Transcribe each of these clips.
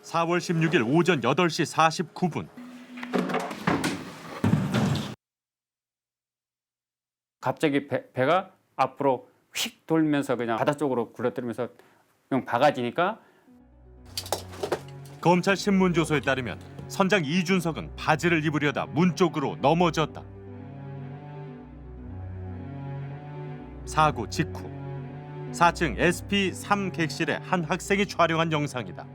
4월 16일 오전 8시 49분. 갑자기 배가 앞으로 휙 돌면서 그냥 바다 쪽으로 굴러뜨리면서 그냥 박아지니까 검찰 신문조서에 따르면 선장 이준석은 바지를 입으려다 문 쪽으로 넘어졌다. 사고 직후 4층 SP3 객실의 한 학생이 촬영한 영상이다.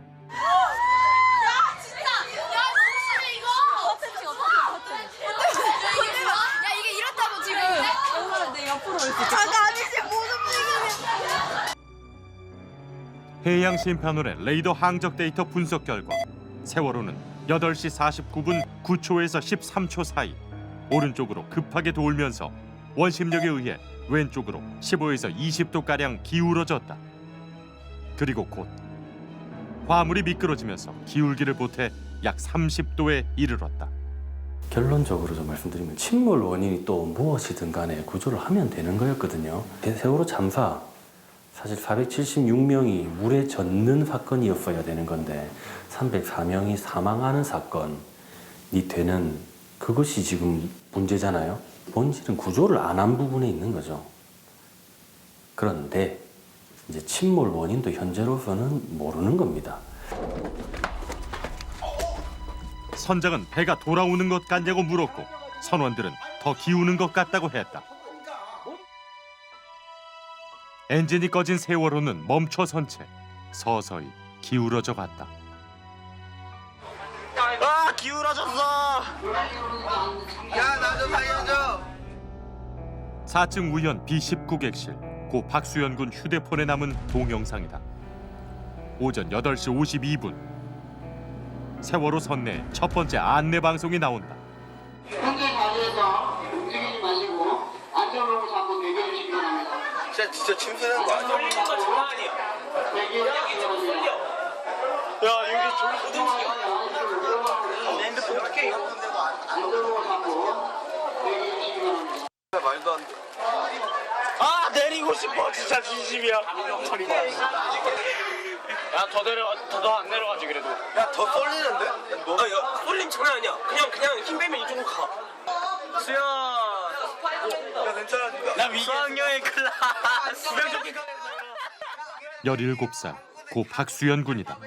해양심판원의 레이더 항적 데이터 분석 결과 세월호는 8시 49분 9초에서 13초 사이 오른쪽으로 급하게 돌면서 원심력에 의해 왼쪽으로 15에서 20도가량 기울어졌다. 그리고 곧 화물이 미끄러지면서 기울기를 보태 약 30도에 이르렀다. 결론적으로 좀 말씀드리면 침몰 원인이 또 무엇이든 간에 구조를 하면 되는 거였거든요. 세월호 참사 사실 476명이 물에 젖는 사건이었어야 되는 건데 304명이 사망하는 사건이 되는 그것이 지금 문제잖아요. 본질은 구조를 안 한 부분에 있는 거죠. 그런데 이제 침몰 원인도 현재로서는 모르는 겁니다. 선장은 배가 돌아오는 것 같냐고 물었고 선원들은 더 기우는 것 같다고 했다. 엔진이 꺼진 세월호는 멈춰선 채 서서히 기울어져 갔다. 아 기울어졌어. 야 나 좀 살려줘. 4층 우현 B19 객실 고 박수현 휴대폰에 남은 동영상이다. 오전 8시 52분 세월호 선내 첫 번째 안내 방송이 나온다. 현재 자리에서 움직이지 마시고 안전으로 잡고 대기해 주시기 바랍니다. 진짜 침수는 거 아니야? 쏠리는 거 장난 아니야. 대기해 좀 쏠려. 야 여기 졸라 주시기 내 핸드폰 어떻게 이거? 안전으로 잡고 대기해 주시기 바랍니다. 말도 안 돼. 아 내리고 싶어 진짜 진심이야. 야, 더 안 내려가지 그래도. 야 더 쏠리는데? 너? 야, 쏠림 장난 아니야. 그냥 힘 빼면 이쪽으로 가. 수야. 야 괜찮아. 나 수학여행 클라스. 17살 고 박수현 군이다.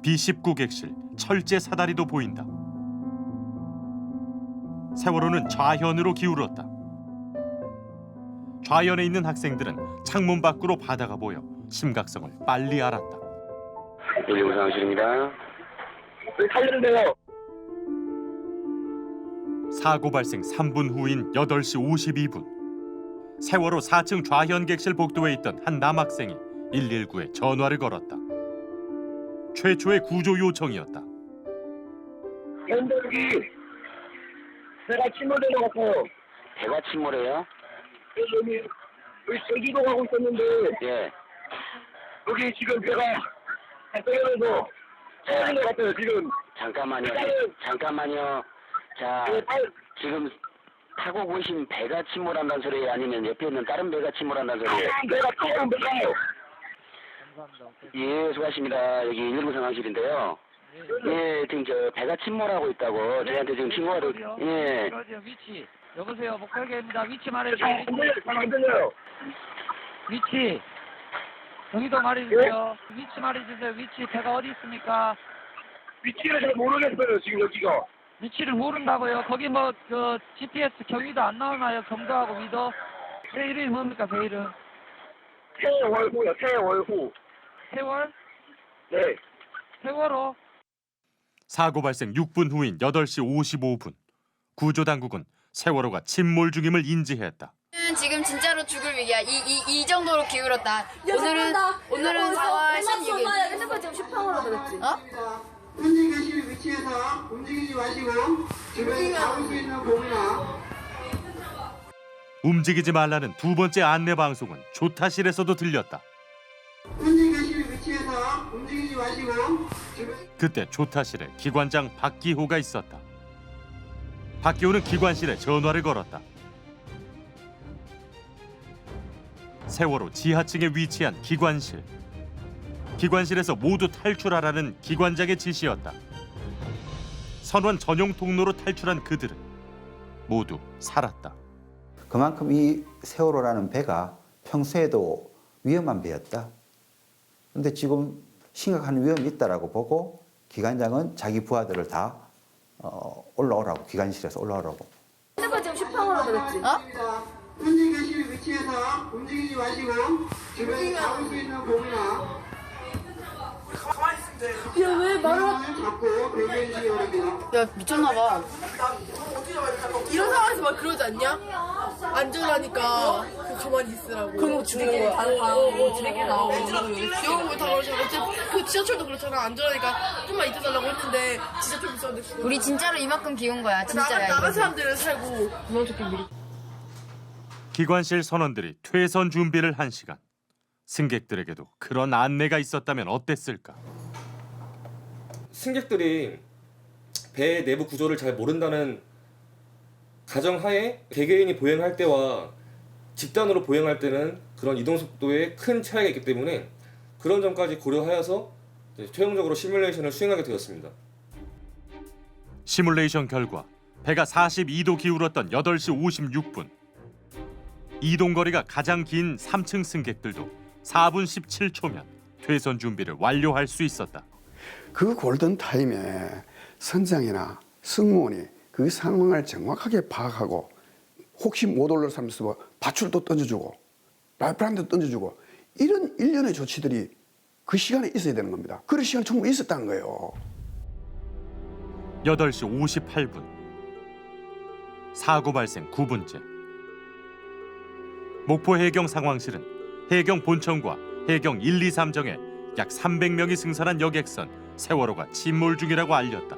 B19 객실 철제 사다리도 보인다. 세월호는 좌현으로 기울었다. 좌현에 있는 학생들은 창문 밖으로 바다가 보여 심각성을 빨리 알았다. 일용상실입니다. 살려주세요. 사고 발생 3분 후인 8시 52분 세월호 4층 좌현 객실 복도에 있던 한 남학생이 119에 전화를 걸었다. 최초의 구조 요청이었다. 현덕이 내가 침몰되는 것 같아요. 배가 침몰해요? 여기 세기도 가고 있었는데 예. 여기 지금 배가 떨어져서 떨어진 것 같아요 지금. 잠깐만요. 자, 지금 타고 계신 배가 침몰한다는 소리예요? 아니면 옆에 있는 다른 배가 침몰한다는 소리예요? 배가 조금 배가요. 예, 수고하십니다. 여기 119 상황실인데요. 예, 지금 저 배가 침몰하고 있다고 저희한테 지금 신고가 예. 위치. 여보세요, 목표계입니다. 위치 말해주세요. 안 들려요. 위치. 경기도 말해주세요. 위치 말해주세요. 위치. 배가 어디 있습니까? 위치를 잘 모르겠어요 지금 여기가. 위치를 모른다고요. 거기 그 GPS 경위도 안 나오나요? 경도하고 위도. 배 이름이 뭡니까? 배 이름. 태월호요 태월호. 세월? 네. 세월호. 사고 발생 6분 후인 8시 55분 구조당국은 세월호가 침몰 중임을 인지했다. 지금 진짜로 죽을 위기야. 이 정도로 기울었다. 오늘은 4월 16일. 핸드폰 지금 슈팡으로 들었지? 현재 계시는 위치에서 움직이지 마시고 주변에 닿을 수 있는 공이나 움직이지 말라는 두 번째 안내 방송은 조타실에서도 들렸다. 현재 계시는 위치에서 움직이지 마시고 주변에 그때 조타실에 기관장 박기호가 있었다. 박기호는 기관실에 전화를 걸었다. 세월호 지하층에 위치한 기관실. 기관실에서 모두 탈출하라는 기관장의 지시였다. 선원 전용 통로로 탈출한 그들은 모두 살았다. 그만큼 이 세월호라는 배가 평소에도 위험한 배였다. 그런데 지금 심각한 위험이 있다라고 보고 기관장은 자기 부하들을 다 올라오라고, 기관실에서 올라오라고. 핸드폰 지금 슈팡으로 들었지? 현재 계실 위치에서 움직이지 마시고 주변에 잡을 수 있는 고기나 야왜 말을 잡고 배기해 주시기 바랍니다. 야 미쳤나봐. 이런 상황에서 막 그러지 않냐? 안전하니까 가만히 있으라고. 그럼 죽는 거야. 지네끼리 나오고. 영어 다 그러잖아. 그 지하철도 그렇잖아. 안전하니까 좀만 있어달라고 했는데 지하철 비싼데 죽어. 우리 진짜로 이만큼 기운 거야. 진짜야. 나간 이거는. 사람들은 살고. 기관실 선원들이 퇴선 준비를 한 시간. 승객들에게도 그런 안내가 있었다면 어땠을까? 승객들이 배 내부 구조를 잘 모른다는 가정하에 개개인이 보행할 때와 집단으로 보행할 때는 그런 이동 속도에 큰 차이가 있기 때문에 그런 점까지 고려하여서 최종적으로 시뮬레이션을 수행하게 되었습니다. 시뮬레이션 결과 배가 42도 기울었던 8시 56분. 이동 거리가 가장 긴 3층 승객들도 4분 17초면 퇴선 준비를 완료할 수 있었다. 그 골든 타임에 선장이나 승무원이 그 상황을 정확하게 파악하고 혹시 못 올라올 사람 있으면 밧줄도 던져주고 라이프라인도 던져주고 이런 일련의 조치들이 그 시간에 있어야 되는 겁니다. 그런 시간이 충분히 있었다는 거예요. 8시 58분. 사고 발생 9분째. 목포 해경 상황실은 해경 본청과 해경 1, 2, 3정에 약 300명이 승선한 여객선 세월호가 침몰 중이라고 알렸다.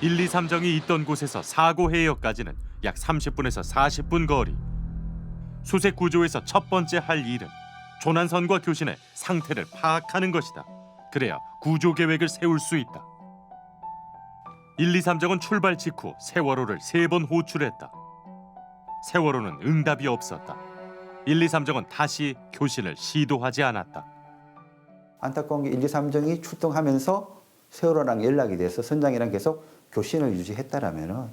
1, 2, 3정이 있던 곳에서 사고 해역까지는 약 30분에서 40분 거리. 수색 구조에서 첫 번째 할 일은 조난선과 교신의 상태를 파악하는 것이다. 그래야 구조 계획을 세울 수 있다. 1, 2, 3정은 출발 직후 세월호를 3번 호출했다. 세월호는 응답이 없었다. 1, 2, 3정은 다시 교신을 시도하지 않았다. 안타까운 게 1, 2, 3정이 출동하면서 세월호랑 연락이 돼서 선장이랑 계속 교신을 유지했다라면은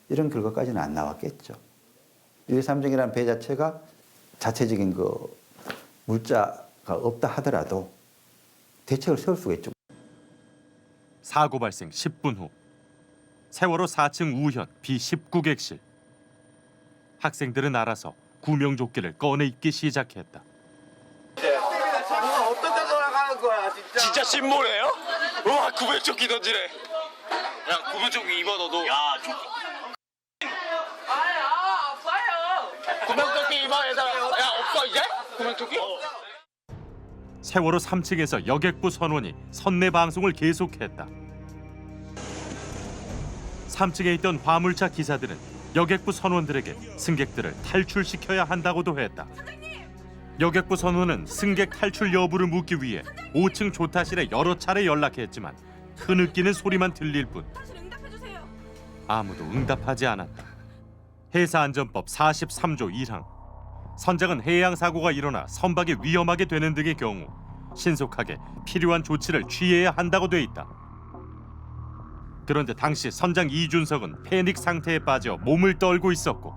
이런 결과까지는 안 나왔겠죠. 1, 2, 3정이라는 배 자체가 자체적인 그 물자가 없다 하더라도 대책을 세울 수가 있죠. 사고 발생 10분 후 세월호 4층 우현 B19객실. 학생들은 알아서 구명조끼를 꺼내 입기 시작했다. 어떤 데 돌아가는 거야 진짜. 진짜 신모래요? 와 구명조끼 던지래. 야 구명조끼 입어 너도. 야 아파요. 구명조끼 입어 얘들아. 야 없어 이제? 구명조끼? 세월호 3층에서 여객부 선원이 선내 방송을 계속했다. 3층에 있던 화물차 기사들은 여객부 선원들에게 승객들을 탈출시켜야 한다고도 했다. 여객부 선원은 승객 탈출 여부를 묻기 위해 5층 조타실에 여러 차례 연락했지만 흐느끼는 소리만 들릴 뿐 아무도 응답하지 않았다. 해사안전법 43조 1항. 선장은 해양 사고가 일어나 선박이 위험하게 되는 등의 경우 신속하게 필요한 조치를 취해야 한다고 돼 있다. 그런데 당시 선장 이준석은 패닉 상태에 빠져 몸을 떨고 있었고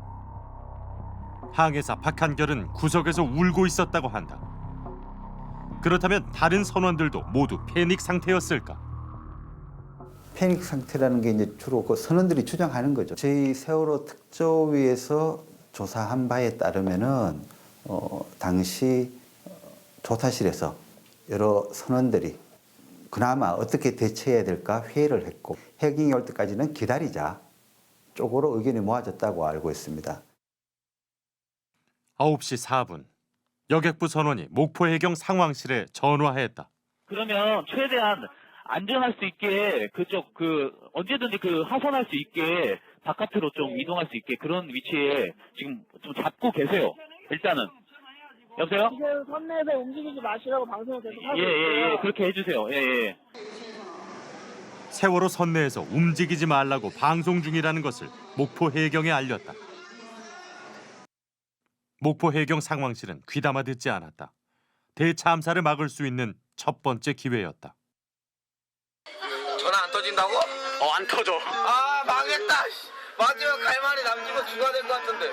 항해사 박한결은 구석에서 울고 있었다고 한다. 그렇다면 다른 선원들도 모두 패닉 상태였을까? 패닉 상태라는 게 이제 주로 그 선원들이 주장하는 거죠. 저희 세월호 특조위에서 조사한 바에 따르면은 당시 조타실에서 여러 선원들이 그나마 어떻게 대처해야 될까 회의를 했고 해경이 올 때까지는 기다리자 쪽으로 의견이 모아졌다고 알고 있습니다. 9시 4분 여객부 선원이 목포 해경 상황실에 전화했다. 그러면 최대한 안전할 수 있게 그쪽 언제든지 하선할 수 있게 바깥으로 좀 이동할 수 있게 그런 위치에 지금 좀 잡고 계세요. 일단은. 여보세요? 지금 선내에서 움직이지 마시라고 방송을 계속 하고 있어요. 예, 그렇게 해주세요. 예. 세월호 선내에서 움직이지 말라고 방송 중이라는 것을 목포 해경에 알렸다. 목포 해경 상황실은 귀담아 듣지 않았다. 대참사를 막을 수 있는 첫 번째 기회였다. 전화 안 터진다고? 안 터져. 아 망했다. 마지막 갈말이 남기면 주가 될 것 같은데.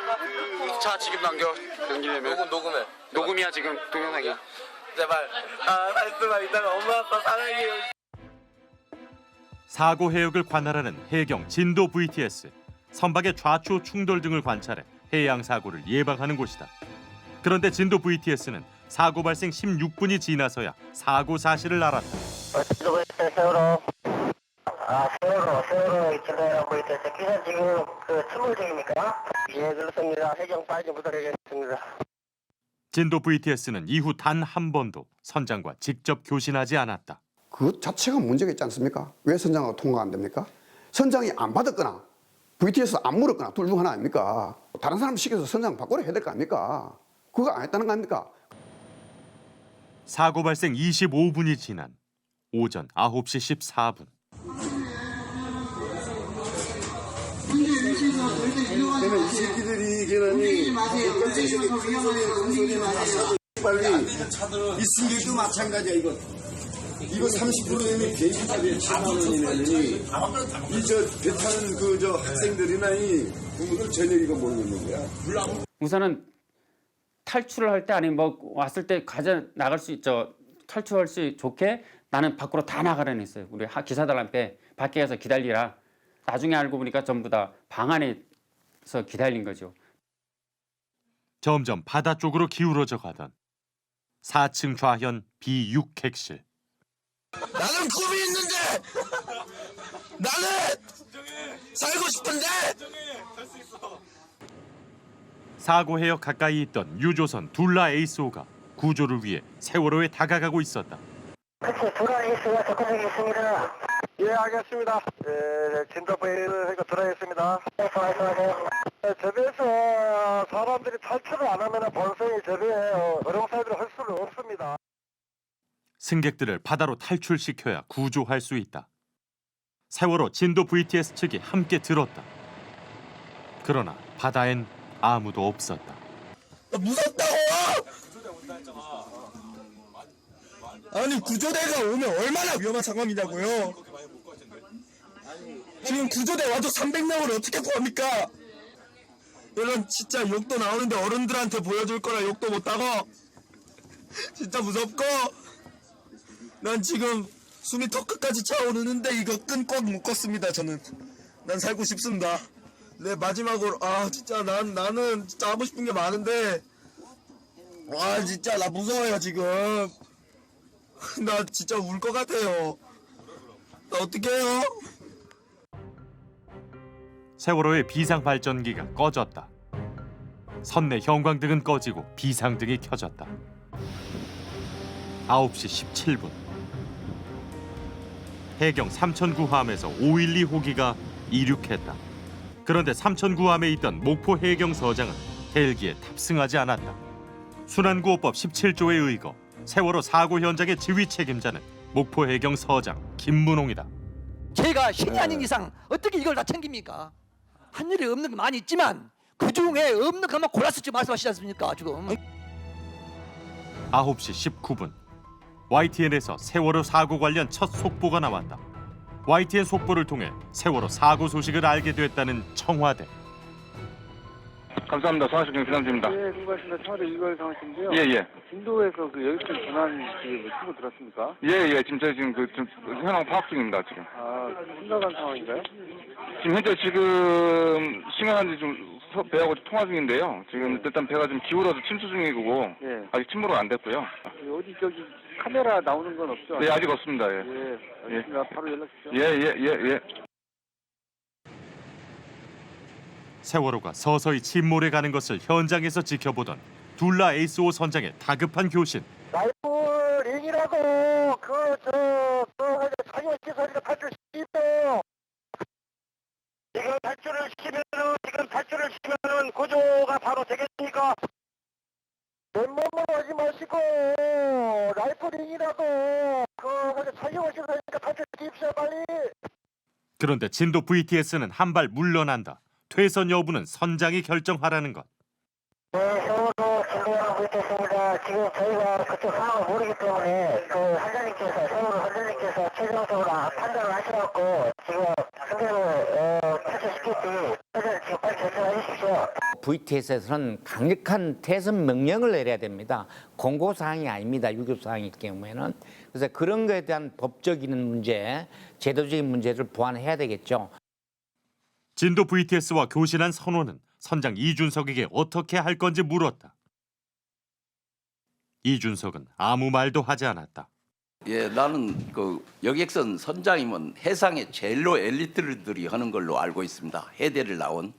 자 지금 남기려면 녹음해. 녹음이야 지금 동영상이야. 제발. 말씀만 이따가 엄마 아빠 사랑해요. 사고 해역을 관할하는 해경 진도 VTS. 선박의 좌초 충돌 등을 관찰해 해양 사고를 예방하는 곳이다. 그런데 진도 VTS는 사고 발생 16분이 지나서야 사고 사실을 알았다. 세월호. 세월호 진도해랑 VTS. 기사 지금 침몰 중입니까? 예, 그렇습니다. 해경 빨리 좀 부탁드리겠습니다. 진도 VTS는 이후 단 한 번도 선장과 직접 교신하지 않았다. 그 자체가 문제가 있지 않습니까? 왜 선장하고 통과가 안 됩니까? 선장이 안 받았거나 VTS 안 물었거나 둘 중 하나 아닙니까? 다른 사람 시켜서 선장 바꾸려 해야 될 거 아닙니까? 그거 안 했다는 거 아닙니까? 사고 발생 25분이 지난 오전 9시 14분. 이 새끼들이 걔네니 빨리 이 승객도 마찬가지야 이거 30%면 계획값이 7만 원이면이 배 타는 그 학생들이나 이 부모들 전혀 이거 모르는 거야. 우선은 탈출을 할 때 아니면 뭐 왔을 때 가져 나갈 수 있죠. 탈출할 수 좋게 나는 밖으로 다 나가라는 했어요. 우리 기사들한테 밖에 가서 기다리라. 나중에 알고 보니까 전부 다 방 안에서 기다린 거죠. 점점 바다 쪽으로 기울어져 가던 4층 좌현 B6 객실. 나는 꿈이 있는데. 나는 살고 싶은데. 사고 해역 가까이 있던 유조선 둘라 에이스호가 구조를 위해 세월호에 다가가고 있었다. 그치, 둘라 에이스가 접근하고 있습니다. 예, 알겠습니다. 진도 VTS 들어가겠습니다. 말씀하세요. 저비에서 사람들이 탈출을 안 하면 본선이 저비에 어룡사이드를 할 수는 없습니다. 승객들을 바다로 탈출시켜야 구조할 수 있다. 세월호 진도 VTS 측이 함께 들었다. 그러나 바다엔 아무도 없었다. 무섭다고! 아니 구조대가 오면 얼마나 위험한 상황이냐고요. 지금 구조대 와도 300명을 어떻게 구합니까? 이런 진짜 욕도 나오는데 어른들한테 보여줄 거라 욕도 못하고 진짜 무섭고 난 지금 숨이 턱끝까지 차오르는데 이거 끈 꼭 묶었습니다. 저는 난 살고 싶습니다. 네, 마지막으로 진짜 나는 진짜 하고 싶은 게 많은데 진짜 나 무서워요 지금. 나 진짜 울 것 같아요. 나 어떡해요? 세월호의 비상 발전기가 꺼졌다. 선내 형광등은 꺼지고 비상등이 켜졌다. 9시 17분. 해경 삼천구함에서 512 호기가 이륙했다. 그런데 삼천구함에 있던 목포 해경서장은 헬기에 탑승하지 않았다. 순환구호법 17조에 의거 세월호 사고 현장의 지휘 책임자는 목포 해경서장 김문홍이다. 제가 신이 아닌 이상 어떻게 이걸 다 챙깁니까? 한 일이 없는 게 많이 있지만 그 중에 없는 것만 골라서 지금 말씀하시지 않습니까? 지금 9시 19분 YTN에서 세월호 사고 관련 첫 속보가 나왔다. YTN 속보를 통해 세월호 사고 소식을 알게 됐다는 청와대. 감사합니다. 성화시경 비상주입니다. 예, 수고하셨습니다. 청와대 이걸 상하신데요. 예. 진도에서 그 여객선 전환 신고 들었습니까? 예. 저희 지금 현황 파악 중입니다. 지금. 심각한 상황인가요? 지금 현재 지금 시간한지 좀 배하고 통화 중인데요. 지금 일단 배가 좀 기울어서 침수 중이고 아직 침몰은 안 됐고요. 어디 카메라 나오는 건 없죠? 네, 아직 없습니다. 예. 알겠습니다. 바로 연락 주세요. 예. 세월호가 서서히 침몰해 가는 것을 현장에서 지켜보던 둘라 에이스호 선장의 다급한 교신. 라이플링이라고 자기가 탈출 시켜요. 지금 탈출을 시키면은 구조가 바로 되겠습니까? 맨몸으로 하지 마시고 라이플링이라고 자기가 탈출시킵시오 빨리. 그런데 진도 VTS는 한 발 물러난다. 퇴선 여부는 선장이 결정하라는 것. 세월호 진도하고 있겠습니다. 지금 저희가 그쪽 상황을 모르기 때문에 그 선장님께서 세월호 선장님께서 최종적으로 판단을 하셔갖고 지금 승객을 탈출시킬지 지금 빨리 결정해 주십시오. VTS에서는 강력한 퇴선 명령을 내려야 됩니다. 공고사항이 아닙니다. 유급사항이기 경우에는. 그래서 그런 것에 대한 법적인 문제, 제도적인 문제를 보완해야 되겠죠. 진도 VTS와 교신한 선호는 선장 이준석에게 어떻게 할 건지 물었다. 이준석은 아무 말도 하지 않았다. 예, 나는 그 여객선 선장이면 해상의 제일로 엘리트들이 하는 걸로 알고 있습니다. 해대를 나온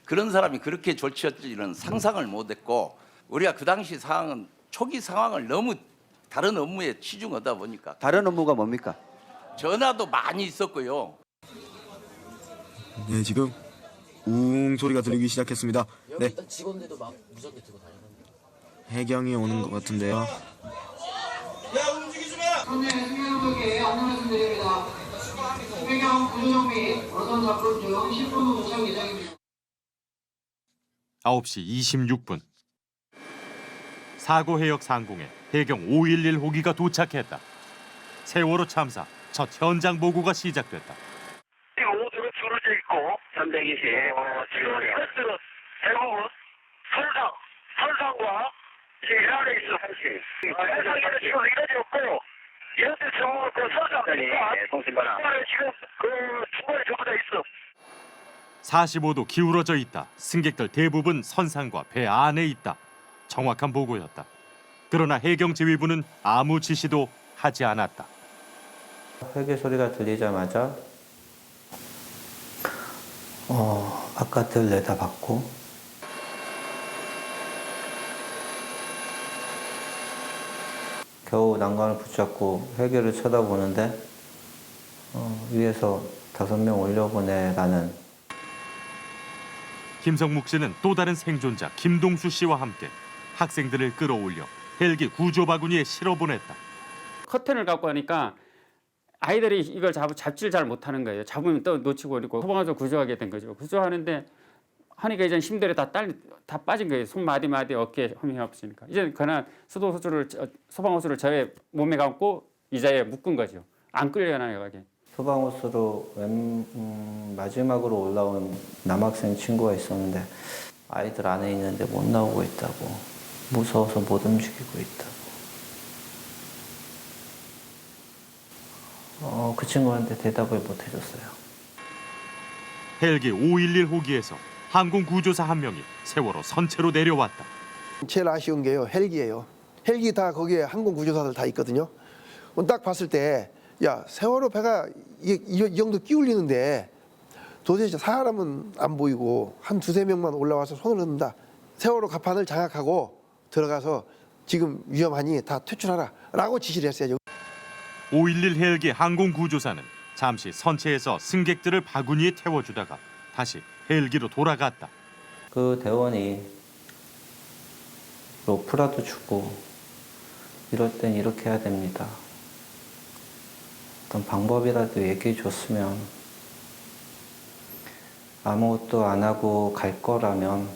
그런 사람이 그렇게 조치할지는 상상을 못했고, 우리가 그 당시 상황은 초기 상황을 너무 다른 업무에 치중하다 보니까. 다른 업무가 뭡니까? 전화도 많이 있었고요. 네, 지금 웅 소리가 들리기 시작했습니다. 네. 직원들도 막 무전기 들고 다니는데. 해경이 오는 것 같은데요. 야, 움직이지 마! 현재 승객분들께 안내 말씀드립니다. 해경 구조정 및 어선 작업 중 10분 후 도착 예정입니다. 9시 26분. 사고 해역 상공에 해경 511 호기가 도착했다. 세월호 참사 첫 현장 보고가 시작됐다. 모두가 줄어져 있고 320. 지금 이것들은 대부분 선상과 지금 이 안에 있어. 선상에는 지금 이러지 없고 이런데 정말 그 선상이니까 지금 그 중간에 전부 다 있어. 45도 기울어져 있다. 승객들 대부분 선상과 배 안에 있다. 정확한 보고였다. 그러나 해경 지휘부는 아무 지시도 하지 않았다. 헬기 소리가 들리자마자 바깥을 내다봤고 겨우 난간을 붙잡고 헬기를 쳐다보는데 위에서 5명 올려보내라는. 김성묵 씨는 또 다른 생존자 김동수 씨와 함께 학생들을 끌어올려 헬기 구조 바구니에 실어보냈다. 커튼을 갖고 하니까 아이들이 이걸 잡지를 잘 못하는 거예요. 잡으면 또 놓치고 그리고 소방에서 구조하게 된 거죠. 구조하는데 하니까 이제 힘들이 다 빠진 거예요. 손 마디 어깨에 힘이 없으니까. 이제 그냥 소방호수를 저의 몸에 감고 의자에 묶은 거죠. 안 끌려나가게. 소방호수로 마지막으로 올라온 남학생 친구가 있었는데 아이들 안에 있는데 못 나오고 있다고. 무서워서 못 움직이고 있다고. 그 친구한테 대답을 못 해줬어요. 헬기 511 호기에서 항공 구조사 한 명이 세월호 선체로 내려왔다. 제일 아쉬운 게요, 헬기예요. 헬기 다 거기에 항공 구조사들 다 있거든요. 딱 봤을 때, 야, 세월호 배가 이 정도 끼울리는데 도대체 사람은 안 보이고 한 2-3명만 올라와서 손을 흔든다. 세월호 갑판을 장악하고 들어가서 지금 위험하니 다 퇴출하라 라고 지시를 했어요. 511 헬기 항공 구조사는 잠시 선체에서 승객들을 바구니에 태워주다가 다시 헬기로 돌아갔다. 그 대원이 로프라도 주고 이럴 땐 이렇게 해야 됩니다. 어떤 방법이라도 얘기해 줬으면, 아무것도 안 하고 갈 거라면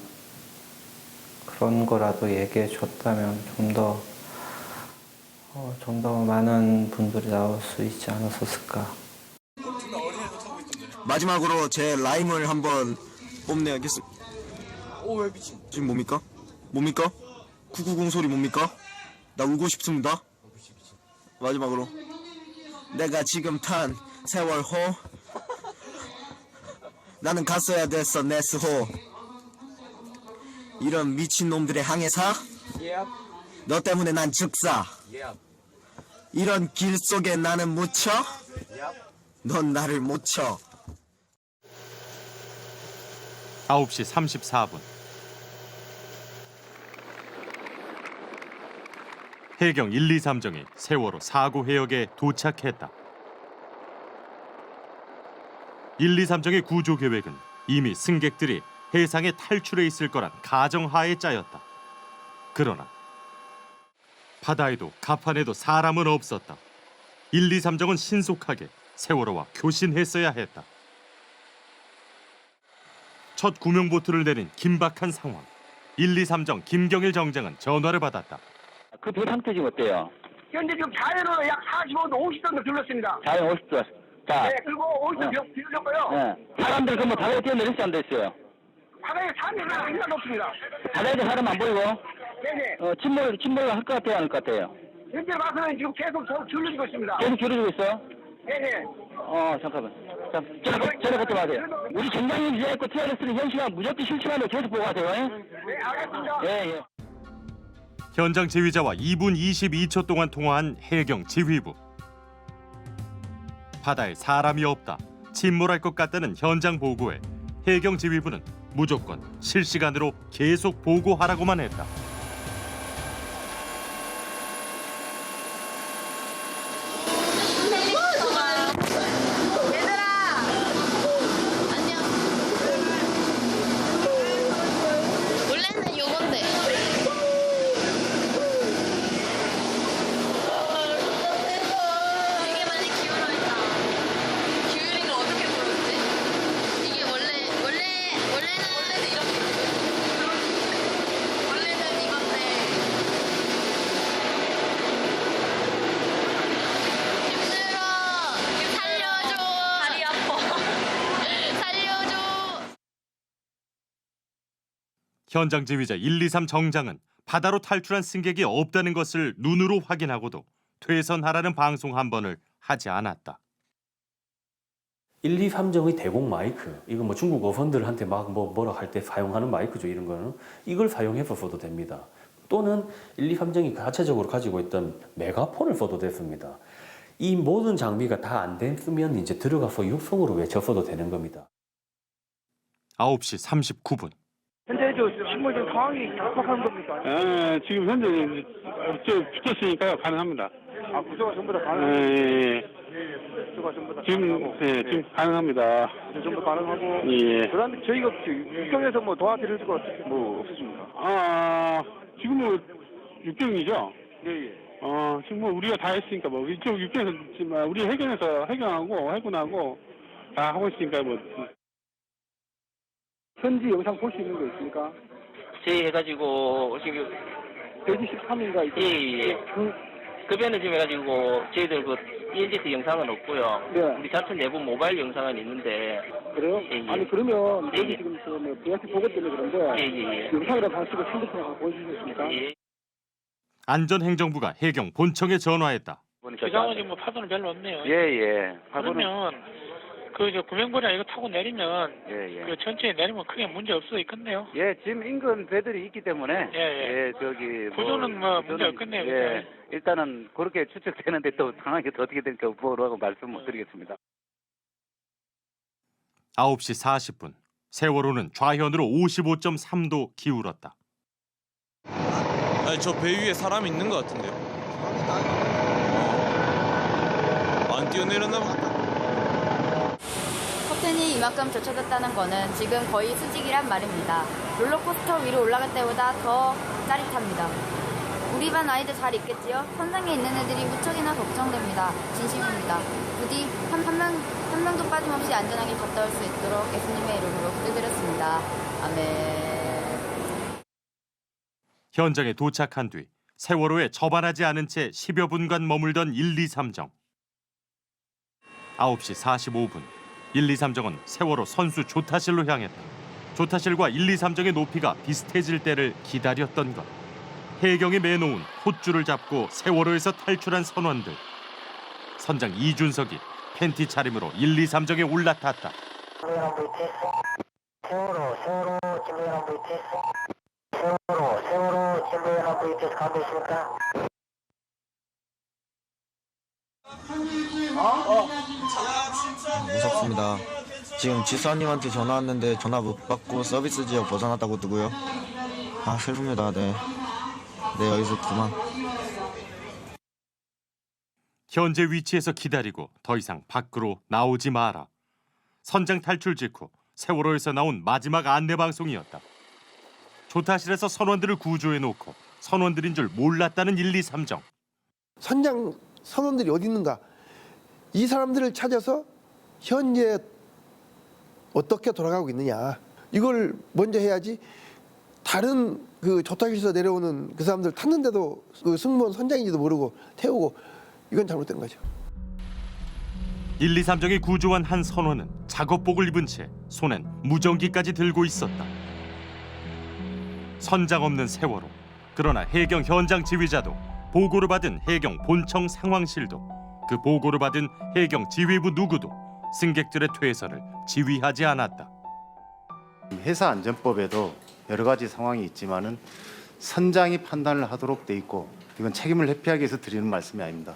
그런 거라도 얘기해 줬다면 좀 더 많은 분들이 나올 수 있지 않았을까. 마지막으로 제 라임을 한번 뽐내야겠습니다. 왜 미친? 지금 뭡니까? 990 소리 뭡니까? 나 울고 싶습니다. 마지막으로 내가 지금 탄 세월호, 나는 갔어야 됐어 네스호. 이런 미친놈들의 항해사, 너 때문에 난 즉사. 이런 길 속에 나는 묻혀, 넌 나를 못 쳐. 9시 34분. 해경 1, 2, 3정이 세월호 사고 해역에 도착했다. 1, 2, 3정의 구조 계획은 이미 승객들이 해상에 탈출해 있을 거란 가정하에 짜였다. 그러나 바다에도 갑판에도 사람은 없었다. 1, 2, 3정은 신속하게 세월호와 교신했어야 했다. 첫 구명보트를 내린 긴박한 상황. 1, 2, 3정 김경일 정장은 전화를 받았다. 그 배 상태 지금 어때요? 현재 지금 자연으로 약 45도, 50도 정도 둘렀습니다. 자연 50도. 자. 네, 그리고 50도 둘렀고요. 네. 사람들 그럼 바다에 뛰어내렸지 안 됐어요? 바다에 사람이 굉장히 높습니다. 바다에 사람 안 보이고? 네네. 침몰 할 것 같아요, 안 할 것 같아요? 현재 봐서는 지금 계속 줄어들고 있습니다. 계속 줄어들고 있어요? 네네. 잠깐만. 자, 전화 받지 마세요. 우리 정장님 이제했고 TRS는 현 시간 무조건 실시간으로 계속 보고 가세요. 네, 알겠습니다. 예. 현장 지휘자와 2분 22초 동안 통화한 해경 지휘부. 바다에 사람이 없다, 침몰할 것 같다는 현장 보고에 해경 지휘부는 무조건 실시간으로 계속 보고하라고만 했다. 원래는 요건데. 되게 많이 기울어 있다. 기울인 걸 어떻게 부르지? 이게 원래는 이렇게. 원래는 이건데. 힘들어. 살려줘. 다리 아파. 살려줘. 현장 지휘자 1, 2, 3 정장은 바다로 탈출한 승객이 없다는 것을 눈으로 확인하고도 퇴선하라는 방송 한 번을 하지 않았다. 1, 2, 3정의 대공 마이크, 이거 뭐 중국 어선들한테 막 뭐라 할 때 사용하는 마이크죠. 이런 거는 이걸 사용해서 써도 됩니다. 또는 1, 2, 3정이 자체적으로 가지고 있던 메가폰을 써도 됐습니다. 이 모든 장비가 다 안 됐으면 이제 들어가서 육성으로 외쳤어도 되는 겁니다. 9시 39분. 현재 저 식물 좀 상황이 각박한 겁니까? 지금 현재 붙었으니까요. 가능합니다. 아, 구조가 전부 다 가능합니다. 예. 구조가 전부 다 지금 가능하고. 지금 가능합니다. 전부 가능하고. 예. 그다음에 저희가 육경에서 뭐 도와드릴 수가 뭐 없으십니까? 지금 뭐 육경이죠. 예. 지금 뭐 우리가 다 했으니까 뭐 이쪽 육경에서 지금 우리 해경에서 해경하고 해군하고 다 하고 있으니까 뭐. 현지 영상 볼 수 있는 거 있습니까? 저희 해가지고 지금 123인가 있어요. 예. 그 배는 지금 해가지고 저희들 그 ENGS 영상은 없고요. 네. 우리 자체 내부 모바일 영상은 있는데. 그래요? 예. 아니 그러면 예. 여기 지금 뭐 BRC 보고 때문에 그런데 예. 영상이라도 하시고 핸드폰 하나 보여주시겠습니까? 예. 안전행정부가 해경 본청에 전화했다. 기상은 지금 뭐 파도는 별로 없네요. 예. 그러면 그 이제 구명보리나 이거 타고 내리면 예. 그 천천히 내리면 크게 문제 없어 있겠네요. 예, 지금 인근 배들이 있기 때문에 예. 저기 구조는 뭐 문제 없겠네요. 예, 일단은 그렇게 추측되는데 또 상황이 어떻게 될까 뭐라고 말씀 못 드리겠습니다. 9시 40분. 세월호는 좌현으로 55.3도 기울었다. 아니 저 배 위에 사람이 있는 것 같은데요. 안 뛰어내렸나 봐. 커튼이 이만큼 젖혀졌다는 거는 지금 거의 수직이란 말입니다. 롤러코스터 위로 올라갈 때보다 더 짜릿합니다. 우리 반 아이들 잘 있겠지요? 선상에 있는 애들이 무척이나 걱정됩니다. 진심입니다. 부디 한 명도 빠짐없이 안전하게 갔다 올 수 있도록 예수님의 이름으로 기도드렸습니다. 아멘. 현장에 도착한 뒤 세월호에 접안하지 않은 채 10여 분간 머물던 1, 2, 3정. 9시 45분. 1, 2, 3정은 세월호 선수 조타실로 향했다. 조타실과 1, 2, 3정의 높이가 비슷해질 때를 기다렸던 것. 해경이 매놓은 콧줄을 잡고 세월호에서 탈출한 선원들. 선장 이준석이 팬티 차림으로 1, 2, 3정에 올라탔다. 세월호 진도연합 VTS 가고 있습니까? 무섭습니다. 지금 지사님한테 전화 왔는데 전화 못 받고 서비스 지역 벗어났다고 뜨고요. 슬픕니다. 네, 여기서 그만. 현재 위치에서 기다리고 더 이상 밖으로 나오지 마라. 선장 탈출 직후 세월호에서 나온 마지막 안내 방송이었다. 조타실에서 선원들을 구조해놓고 선원들인 줄 몰랐다는 1, 2, 3정. 선장 선원들이 어디 있는가? 이 사람들을 찾아서 현재 어떻게 돌아가고 있느냐. 이걸 먼저 해야지 다른 그 조타기에서 내려오는 그 사람들 탔는데도 그 승무원 선장인지도 모르고 태우고 이건 잘못된 거죠. 1, 2, 3정이 구조한 한 선원은 작업복을 입은 채 손엔 무전기까지 들고 있었다. 선장 없는 세월호. 그러나 해경 현장 지휘자도 보고를 받은 해경 본청 상황실도 그 보고를 받은 해경 지휘부 누구도 승객들의 퇴선을 지휘하지 않았다. 회사 안전법에도 여러 가지 상황이 있지만은 선장이 판단을 하도록 돼 있고 이건 책임을 회피하기 위해서 드리는 말씀이 아닙니다.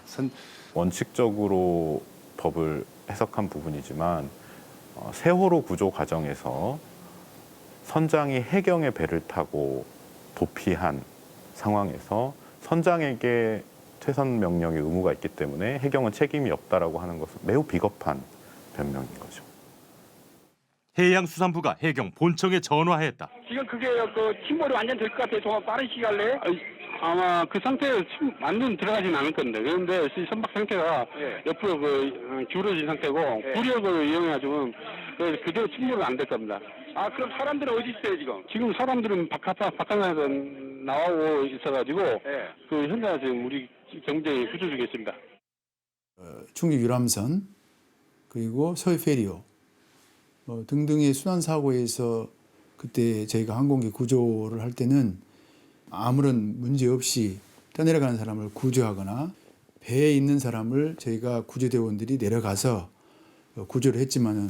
원칙적으로 법을 해석한 부분이지만 세월호 구조 과정에서 선장이 해경의 배를 타고 도피한 상황에서 선장에게 퇴선 명령의 의무가 있기 때문에 해경은 책임이 없다라고 하는 것은 매우 비겁한 변명인 거죠. 해양수산부가 해경 본청에 전화했다. 지금 그게 그 침몰이 완전 될 것 같아요. 정말 빠른 시간 내에. 아마 그 상태에 완전 들어가진 않을 건데 그런데 선박 상태가 옆으로 기울어진 상태고 부력을 이용해가지고 그대로 침몰은 안 될 겁니다. 아 그럼 사람들은 어디 있어요 지금? 지금 사람들은 바깥에서 나오고 있어가지고 그 현장에 지금 우리 경제에 구조 중에 있습니다. 충주 유람선 그리고 서해 페리오 등등의 순환 사고에서 그때 저희가 항공기 구조를 할 때는 아무런 문제 없이 떠내려가는 사람을 구조하거나 배에 있는 사람을 저희가 구조대원들이 내려가서 구조를 했지만은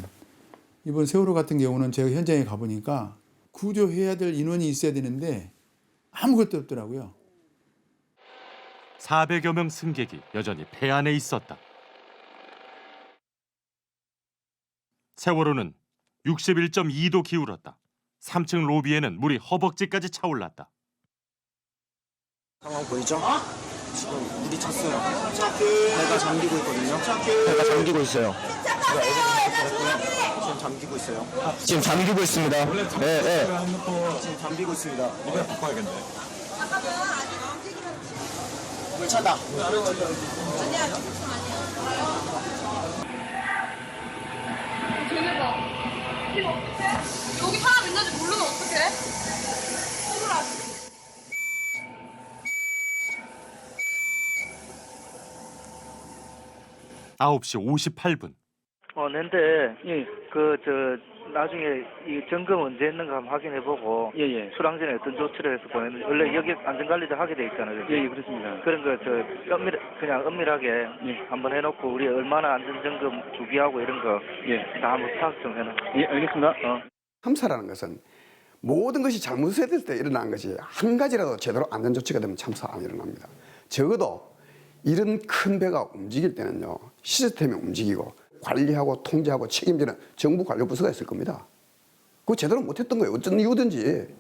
이번 세월호 같은 경우는 제가 현장에 가보니까 구조해야 될 인원이 있어야 되는데 아무것도 없더라고요. 400여 명 승객이 여전히 배 안에 있었다. 세월호는 61.2도 기울었다. 3층 로비에는 물이 허벅지까지 차올랐다. 상황 보이죠? 지금 물이 찼어요. 배가 잠기고 있거든요. 배가 잠기고 있어요. 지금 잠기고 있어요. 지금 잠기고 있습니다. 네. 지금 잠기고 있습니다. 이거 바꿔야겠네. 물 차다. 여기 사람 있는지 모르면 어떡해? 억울하지. 9시 58분. 낸데 나중에 이 점검 언제 했는가 한번 확인해보고 출항 전에 어떤 조치를 해서 보내는 원래 여객 안전관리도 하게 돼 있잖아요. 그렇습니다. 그런 거 그냥 엄밀하게 한번 해놓고 우리 얼마나 안전점검 주기하고 이런 거 다 한번 파악 좀 해놔. 알겠습니다. 참사라는 것은 모든 것이 잘못됐을 때 일어나는 것이 한 가지라도 제대로 안전조치가 되면 참사 안 일어납니다. 적어도 이런 큰 배가 움직일 때는요 시스템이 움직이고 관리하고 통제하고 책임지는 정부 관료부서가 있을 겁니다. 그거 제대로 못했던 거예요. 어떤 이유든지.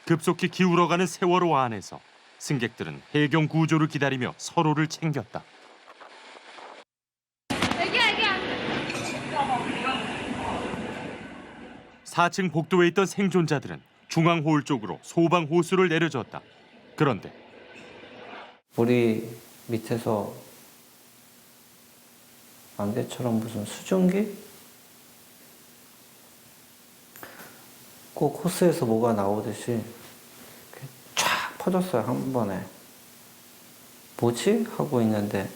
급속히 기울어가는 세월호 안에서 승객들은 해경 구조를 기다리며 서로를 챙겼다. 4층 복도에 있던 생존자들은 중앙호울 쪽으로 소방 호수를 내려줬다. 그런데 우리 밑에서 안개처럼 무슨 수증기? 꼭 호스에서 뭐가 나오듯이 쫙 퍼졌어요, 한 번에. 뭐지? 하고 있는데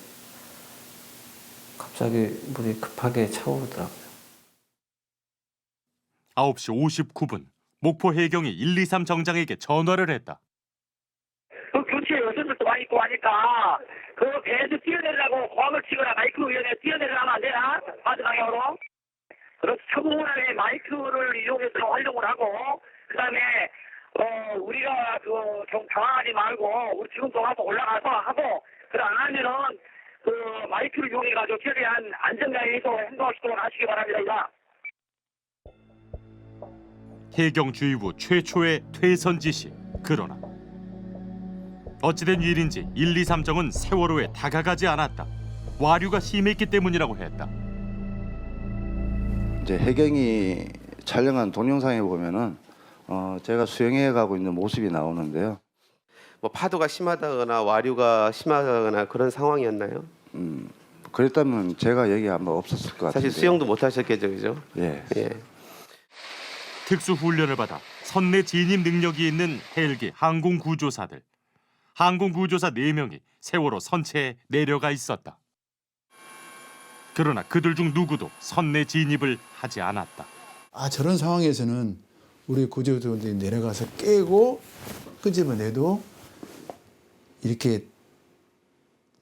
갑자기 물이 급하게 차오르더라고요. 9시 59분 목포 해경이 123 정장에게 전화를 했다. 그 교체에 여선들도 많이 있고 하니까 그 배에서 뛰어내리라고 고함을 치거나 마이크 위에 뛰어내리라면 안 되나? 반대 방향으로. 그래서 차분하게 마이크를 이용해서 활용을 하고 그다음에 우리가 좀 당황하지 말고 우리 지금도 한번 올라가서 하고 그래 안 하면은 그 마이크를 이용해가지고 최대한 안전장에서 행동할 수 있도록 하시기 바랍니다. 해경 주의부 최초의 퇴선 지시. 그러나 어찌된 일인지 123정은 세월호에 다가가지 않았다. 와류가 심했기 때문이라고 했다. 이제 해경이 촬영한 동영상에 보면은 제가 수영해 가고 있는 모습이 나오는데요. 뭐 파도가 심하다거나 와류가 심하다거나 그런 상황이었나요? 그랬다면 제가 여기 아마 없었을 것 같은데. 사실 수영도 못 하셨겠죠, 그죠? 예. 특수 훈련을 받아 선내 진입 능력이 있는 헬기 항공구조사들. 항공구조사 4명이 세월호 선체에 내려가 있었다. 그러나 그들 중 누구도 선내 진입을 하지 않았다. 저런 상황에서는 우리 구조대원들이 내려가서 깨고 끄집어내도 이렇게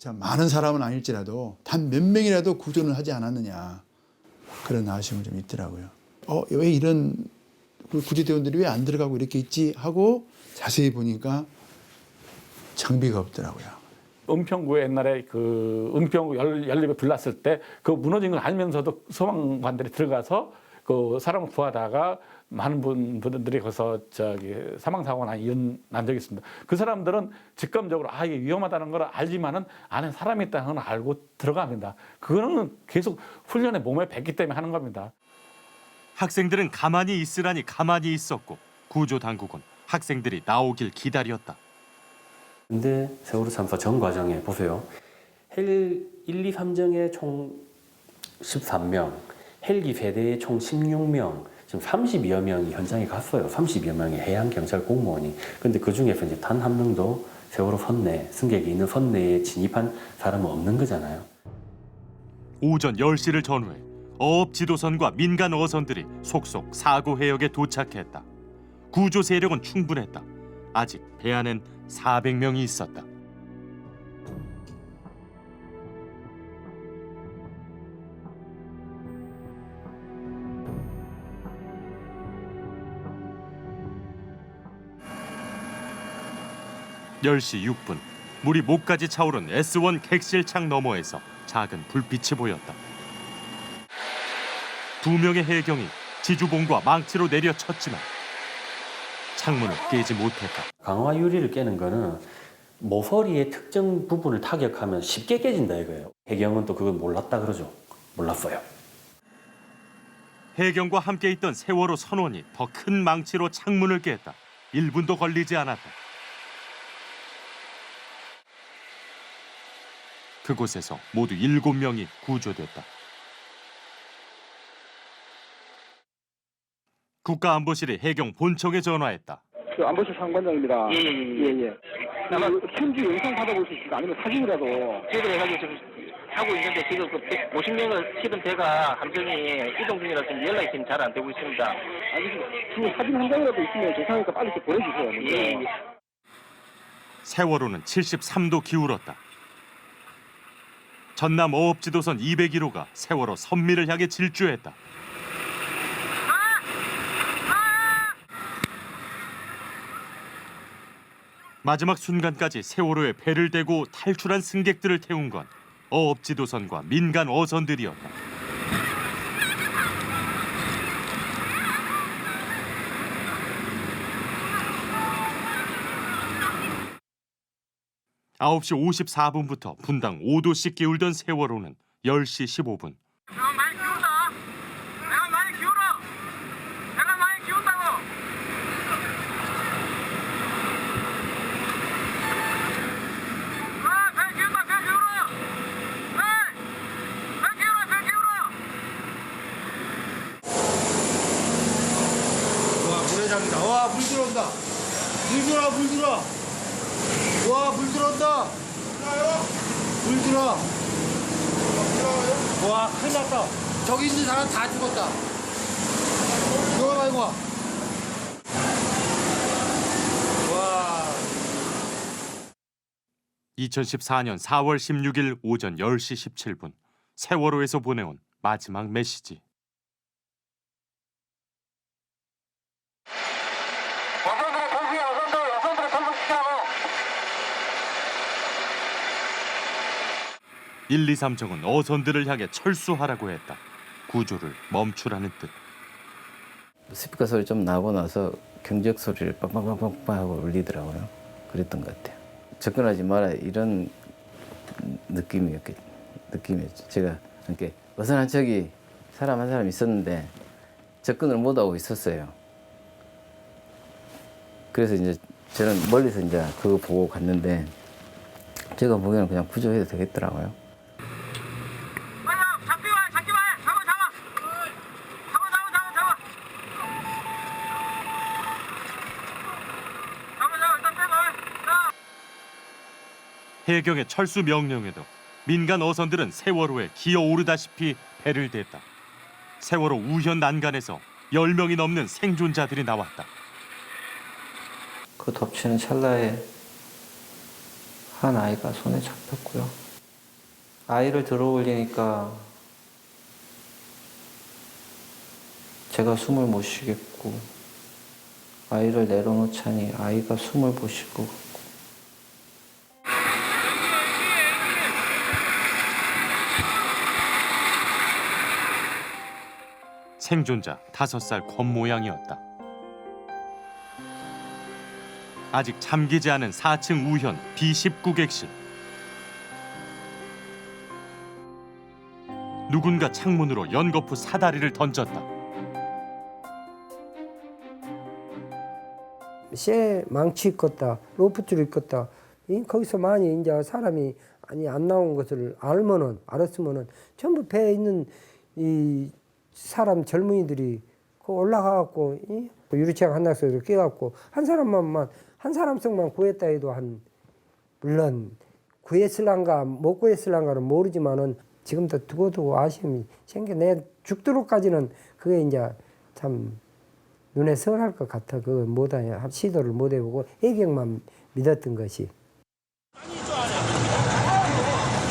많은 사람은 아닐지라도 단 몇 명이라도 구조를 하지 않았느냐, 그런 아쉬움이 좀 있더라고요. 왜 이런 구조대원들이 왜 안 들어가고 이렇게 있지 하고 자세히 보니까 장비가 없더라고요. 은평구에 옛날에 그 은평구 연립에 불났을 때 그 무너진 걸 알면서도 소방관들이 들어가서 그 사람을 구하다가 많은 분들이 거기서 사망 사고가 난 적이 있습니다. 그 사람들은 직감적으로 이게 위험하다는 걸 알지만은 안에 사람이 있다는 걸 알고 들어갑니다. 그거는 계속 훈련에 몸에 뱄기 때문에 하는 겁니다. 학생들은 가만히 있으라니 가만히 있었고 구조 당국은 학생들이 나오길 기다렸다. 근데 세월호 참사 전 과정에 보세요. 헬 1, 2, 3정에 총 13명, 헬기 세대에 총 16명, 지금 30여 명이 현장에 갔어요. 30여 명의 해양경찰 공무원이. 근데 그 중에서 이제 단 한 명도 세월호 선내, 승객이 있는 선내에 진입한 사람은 없는 거잖아요. 오전 10시를 전후해 어업 지도선과 민간 어선들이 속속 사고 해역에 도착했다. 구조 세력은 충분했다. 아직 배 안엔 400명이 있었다. (10시 6분) 물이 목까지 차오른 S1 객실창 너머에서 작은 불빛이 보였다. 2명의 해경이 지주봉과 망치로 내려쳤지만 창문을 깨지 못했다. 강화 유리를 깨는 거는 모서리의 특정 부분을 타격하면 쉽게 깨진다 이거예요. 해경은 또 그걸 몰랐다 그러죠. 몰랐어요. 해경과 함께 있던 세월호 선원이 더 큰 망치로 창문을 깼다. 1분도 걸리지 않았다. 그곳에서 모두 7명이 구조됐다. 국가안보실이 해경 본청에 전화했다. 그 안보실 상관장입니다. 예. 아마 현지 영상 받아볼 수 있을까? 아니면 사진이라도. 저희들 해가지고 지금 하고 있는데 지금 그 150명을 실은 배가 함정이 이동 중이라 지금 연락이 지금 잘 안 되고 있습니다. 알겠습니다. 그 사진 한 장이라도 있으면 괜찮으니까 빨리 좀 보내주세요. 예. 세월호는 73도 기울었다. 전남 어업지도선 201호가 세월호 선미를 향해 질주했다. 마지막 순간까지 세월호에 배를 대고 탈출한 승객들을 태운 건 어업지도선과 민간 어선들이었다. (9시 54분부터) 분당 5도씩 기울던 세월호는 10시 15분 와, 물 들어온다. 물 들어. 와, 물 들어온다. 물 들어. 와, 큰일 났다. 저기 있는 사람 다 죽었다. 이거 봐, 이거 봐. 와. 2014년 4월 16일 오전 10시 17분 세월호에서 보내온 마지막 메시지. (1, 2, 3정은) 어선들을 향해 철수하라고 했다. 구조를 멈추라는 뜻. 스피커 소리 좀 나고 나서 경적 소리를 빵빵빵빵 하고 울리더라고요. 그랬던 것 같아요. 접근하지 마라 이런 느낌이었죠. 제가 이렇게 어선한 척이 사람 한 사람 있었는데 접근을 못 하고 있었어요. 그래서 이제 저는 멀리서 이제 그거 보고 갔는데 제가 보기에는 그냥 구조해도 되겠더라고요. 해경의 철수 명령에도 민간 어선들은 세월호에 기어오르다시피 배를 댔다. 세월호 우현 난간에서 10명이 넘는 생존자들이 나왔다. 그 덮치는 찰나에 한 아이가 손에 잡혔고요. 아이를 들어 올리니까 제가 숨을 못 쉬겠고, 아이를 내려놓자니 아이가 숨을 못 쉴 것 같고. 생존자 5살 겉모양이었다. 아직 잠기지 않은 4층 우현 B19 객실. 누군가 창문으로 연거푸 사다리를 던졌다. 쇠 망치 있겠다, 로프줄 있겠다. 거기서 많이 이제 사람이 안 나온 것을 알았으면은 전부 배에 있는 이 사람 젊은이들이 그 올라가갖고 유리창 한낙서로 끼갖고 한 사람씩만 구했다 해도 물론 구했을란가 못 구했을란가는 모르지만은 지금도 두고두고 아쉬움이 생겨. 내 죽도록까지는 그게 이제 참 눈에 선할 것 같아. 그거 시도를 못 해보고 해경만 믿었던 것이.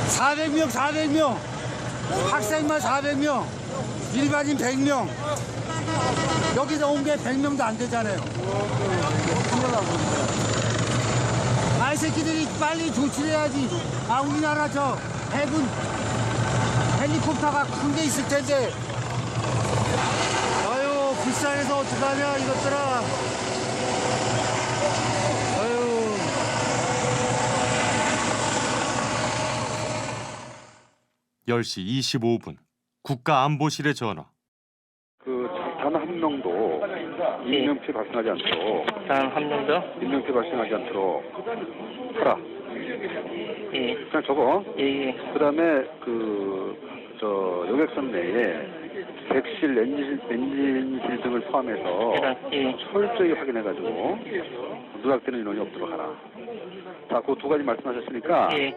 400명, 학생만 400명, 일반인 100명. 여기서 온 게 100명도 안 되잖아요. 이 새끼들이 빨리 조치를 해야지. 우리나라 저 해군 헬리콥터가 큰 게 있을 텐데. 아유, 불쌍해서 어떡하냐, 이것들아. 아유. (10시 25분) 국가안보실의 전화. 단 한 명도 인명피해 발생하지 않도록. 단 한 명도? 인명피해 발생하지 않도록 하라. 예. 그냥 적어. 예. 그다음에 여객선 내에 객실, 엔진실 등을 포함해서 철저히 확인해가지고 누락되는 인원이 없도록 하라. 자, 그 두 가지 말씀하셨으니까. 예.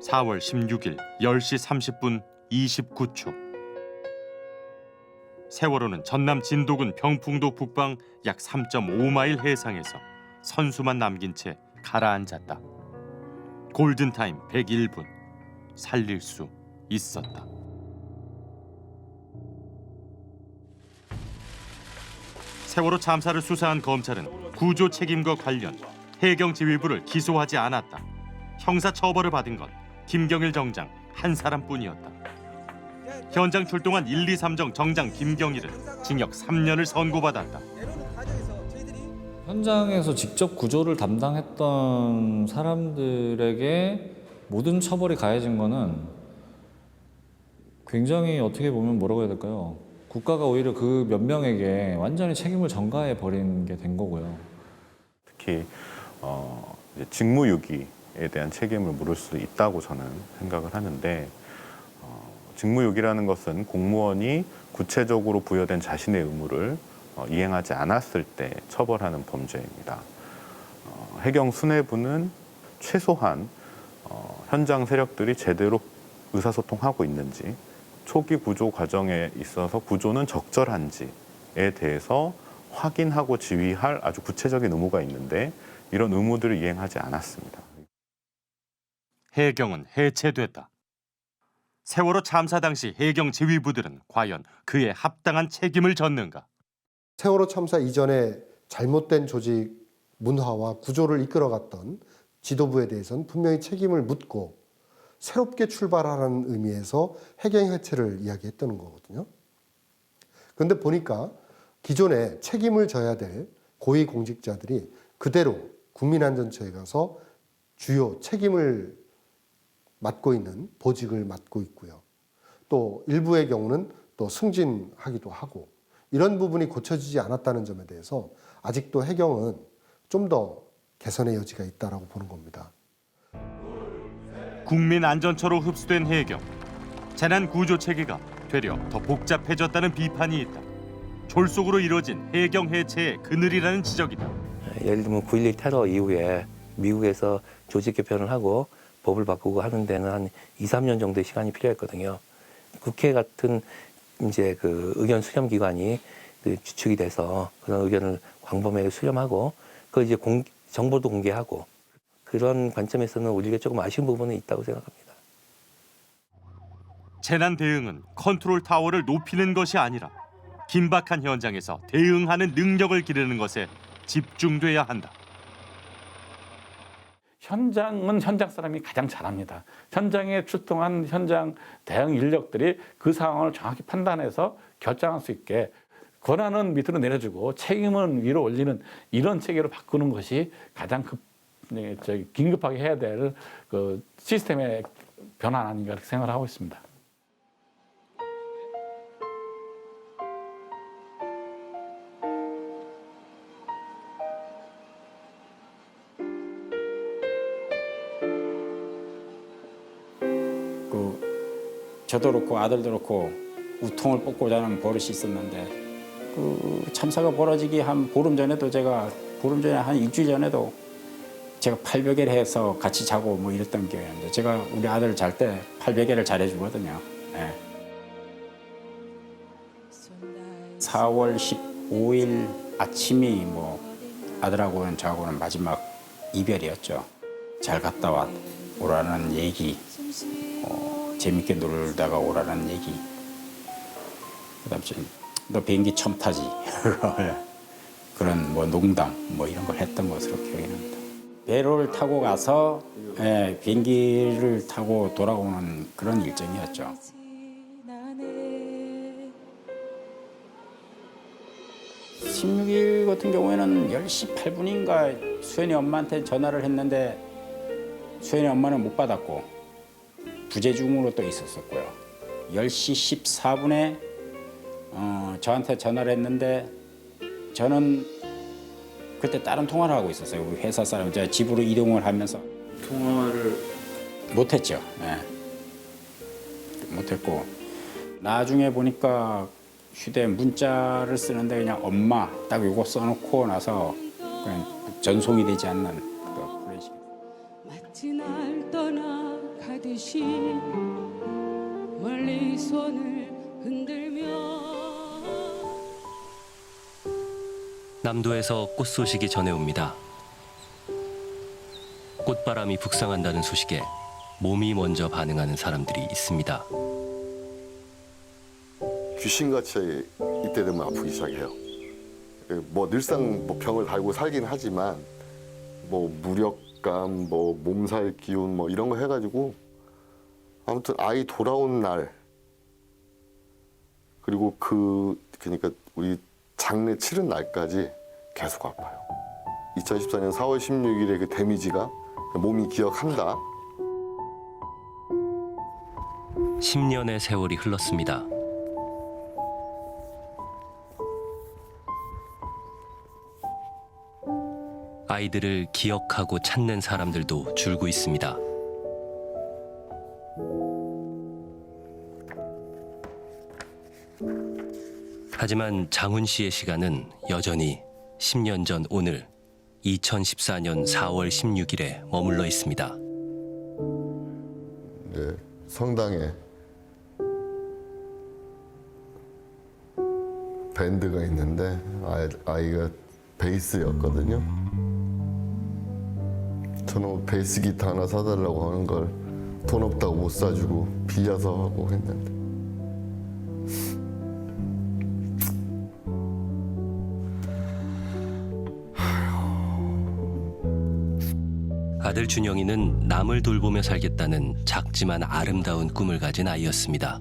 4월 16일 10시 30분 29초. 세월호는 전남 진도군 병풍도 북방 약 3.5마일 해상에서 선수만 남긴 채 가라앉았다. 골든타임 101분. 살릴 수 있었다. 세월호 참사를 수사한 검찰은 구조 책임과 관련 해경 지휘부를 기소하지 않았다. 형사 처벌을 받은 건 김경일 정장 한 사람뿐이었다. 현장 출동한 123정 정장 김경일은 징역 3년을 선고받았다. 현장에서 직접 구조를 담당했던 사람들에게 모든 처벌이 가해진 거는 굉장히 어떻게 보면 뭐라고 해야 될까요? 국가가 오히려 그 몇 명에게 완전히 책임을 전가해 버린 게 된 거고요. 특히 이제 직무유기에 대한 책임을 물을 수 있다고 저는 생각을 하는데, 직무유기라는 것은 공무원이 구체적으로 부여된 자신의 의무를 이행하지 않았을 때 처벌하는 범죄입니다. 해경 수뇌부는 최소한 현장 세력들이 제대로 의사소통하고 있는지, 초기 구조 과정에 있어서 구조는 적절한지에 대해서 확인하고 지휘할 아주 구체적인 의무가 있는데 이런 의무들을 이행하지 않았습니다. 해경은 해체됐다. 세월호 참사 당시 해경 지휘부들은 과연 그에 합당한 책임을 졌는가? 세월호 참사 이전에 잘못된 조직 문화와 구조를 이끌어갔던 지도부에 대해서는 분명히 책임을 묻고 새롭게 출발하라는 의미에서 해경 해체를 이야기했던 거거든요. 그런데 보니까 기존에 책임을 져야 될 고위공직자들이 그대로 국민안전처에 가서 주요 책임을 맡고 있는 보직을 맡고 있고요. 또 일부의 경우는 또 승진하기도 하고, 이런 부분이 고쳐지지 않았다는 점에 대해서 아직도 해경은 좀 더 개선의 여지가 있다라고 보는 겁니다. 국민안전처로 흡수된 해경. 재난 구조 체계가 되려 더 복잡해졌다는 비판이 있다. 졸속으로 이뤄진 해경 해체의 그늘이라는 지적이다. 예를 들면 9.11 테러 이후에 미국에서 조직 개편을 하고 법을 바꾸고 하는 데는 한 2, 3년 정도의 시간이 필요했거든요. 국회 같은 이제 그 의견 수렴 기관이 그 주축이 돼서 그런 의견을 광범위하게 수렴하고 그 이제 정보도 공개하고 그런 관점에서는 우리가 조금 아쉬운 부분은 있다고 생각합니다. 재난 대응은 컨트롤 타워를 높이는 것이 아니라 긴박한 현장에서 대응하는 능력을 기르는 것에 집중돼야 한다. 현장은 현장 사람이 가장 잘합니다. 현장에 출동한 현장 대응 인력들이 그 상황을 정확히 판단해서 결정할 수 있게 권한은 밑으로 내려주고 책임은 위로 올리는 이런 체계로 바꾸는 것이 가장 긴급하게 해야 될 그 시스템의 변화 아닌가 이렇게 생각을 하고 있습니다. 저도 그렇고 아들도 그렇고 우통을 뽑고자 하는 버릇이 있었는데 그 참사가 벌어지기 한 보름 전에도 한 일주일 전에도 제가 팔베개를 해서 같이 자고 뭐 이랬던 기억이 납니다. 제가 우리 아들 잘 때 팔베개를 잘해주거든요. 네. 4월 15일 아침이 뭐 아들하고는 저하고는 마지막 이별이었죠. 잘 갔다 오라는 얘기. 재밌게 놀다가 오라는 얘기. 그다음에 너 비행기 처음 타지. 그런 뭐 농담 뭐 이런 걸 했던 것으로 기억이 납니다. 배를 타고 가서 비행기를 타고 돌아오는 그런 일정이었죠. 16일 같은 경우에는 10시 8분인가 수연이 엄마한테 전화를 했는데 수연이 엄마는 못 받았고 부재중으로 또 있었었고요. 10시 14분에 저한테 전화를 했는데 저는 그때 다른 통화를 하고 있었어요. 우리 회사 사람 제가 집으로 이동을 하면서 통화를 못했죠. 네. 못했고 나중에 보니까 휴대 문자를 쓰는데 그냥 엄마 딱 요거 써놓고 나서 그냥 전송이 되지 않는 그런 식으로. 마치 날 떠나가듯이 멀리 손을 흔들며 남도에서 꽃 소식이 전해옵니다. 꽃바람이 북상한다는 소식에 몸이 먼저 반응하는 사람들이 있습니다. 귀신같이 이때 되면 아프기 시작해요. 뭐 늘상 뭐 병을 달고 살긴 하지만 뭐 무력감, 뭐 몸살 기운 뭐 이런 거 해가지고 아무튼 아이 돌아온 날 그리고 그러니까 우리 장례 치른 날까지 계속 아파요. 2014년 4월 16일에 그 데미지가 몸이 기억한다. 10년의 세월이 흘렀습니다. 아이들을 기억하고 찾는 사람들도 줄고 있습니다. 하지만 장훈 씨의 시간은 여전히 10년 전 오늘 2014년 4월 16일에 머물러 있습니다. 네, 성당에 밴드가 있는데 아이가 베이스였거든요. 저는 베이스 기타 하나 사달라고 하는 걸 돈 없다고 못 사주고 빌려서 하고 했는데 아들 준영이는 남을 돌보며 살겠다는 작지만 아름다운 꿈을 가진 아이였습니다.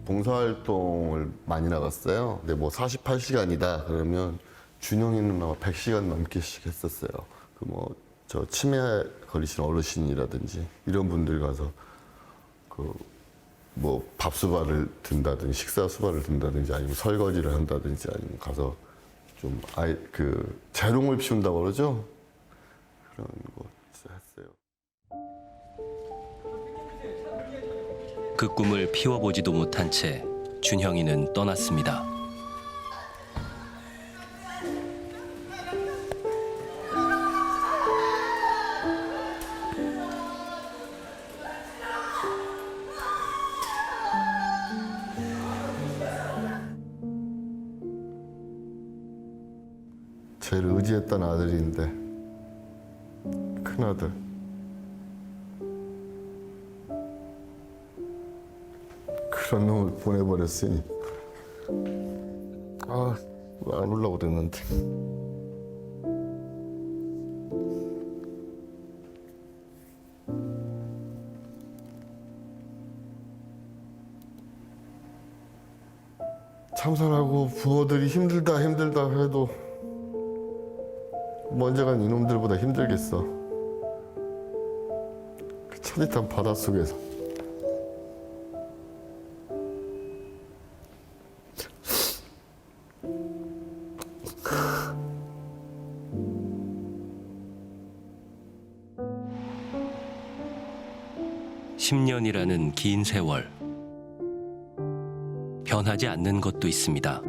봉사활동을 많이 나갔어요. 근데 뭐 48시간이다 그러면 준영이는 아마 100시간 넘게씩 했었어요. 그 뭐 저 치매 걸리신 어르신이라든지 이런 분들 가서 그 뭐 밥수발을 든다든지 식사 수발을 든다든지 아니면 설거지를 한다든지 아니면 가서 좀 그 재롱을 피운다고 그러죠. 그런 거 했어요. 그 꿈을 피워보지도 못한 채 준형이는 떠났습니다. 제일 의지했던 아들인데 큰아들 그런 놈을 보내버렸으니 왜 안 오려고 그랬는데. 참선하고 부모들이 힘들다 해도 먼저 간 이놈들보다 힘들겠어. 그 차디탄 바닷속에서. (10년이라는) 긴 세월. 변하지 않는 것도 있습니다.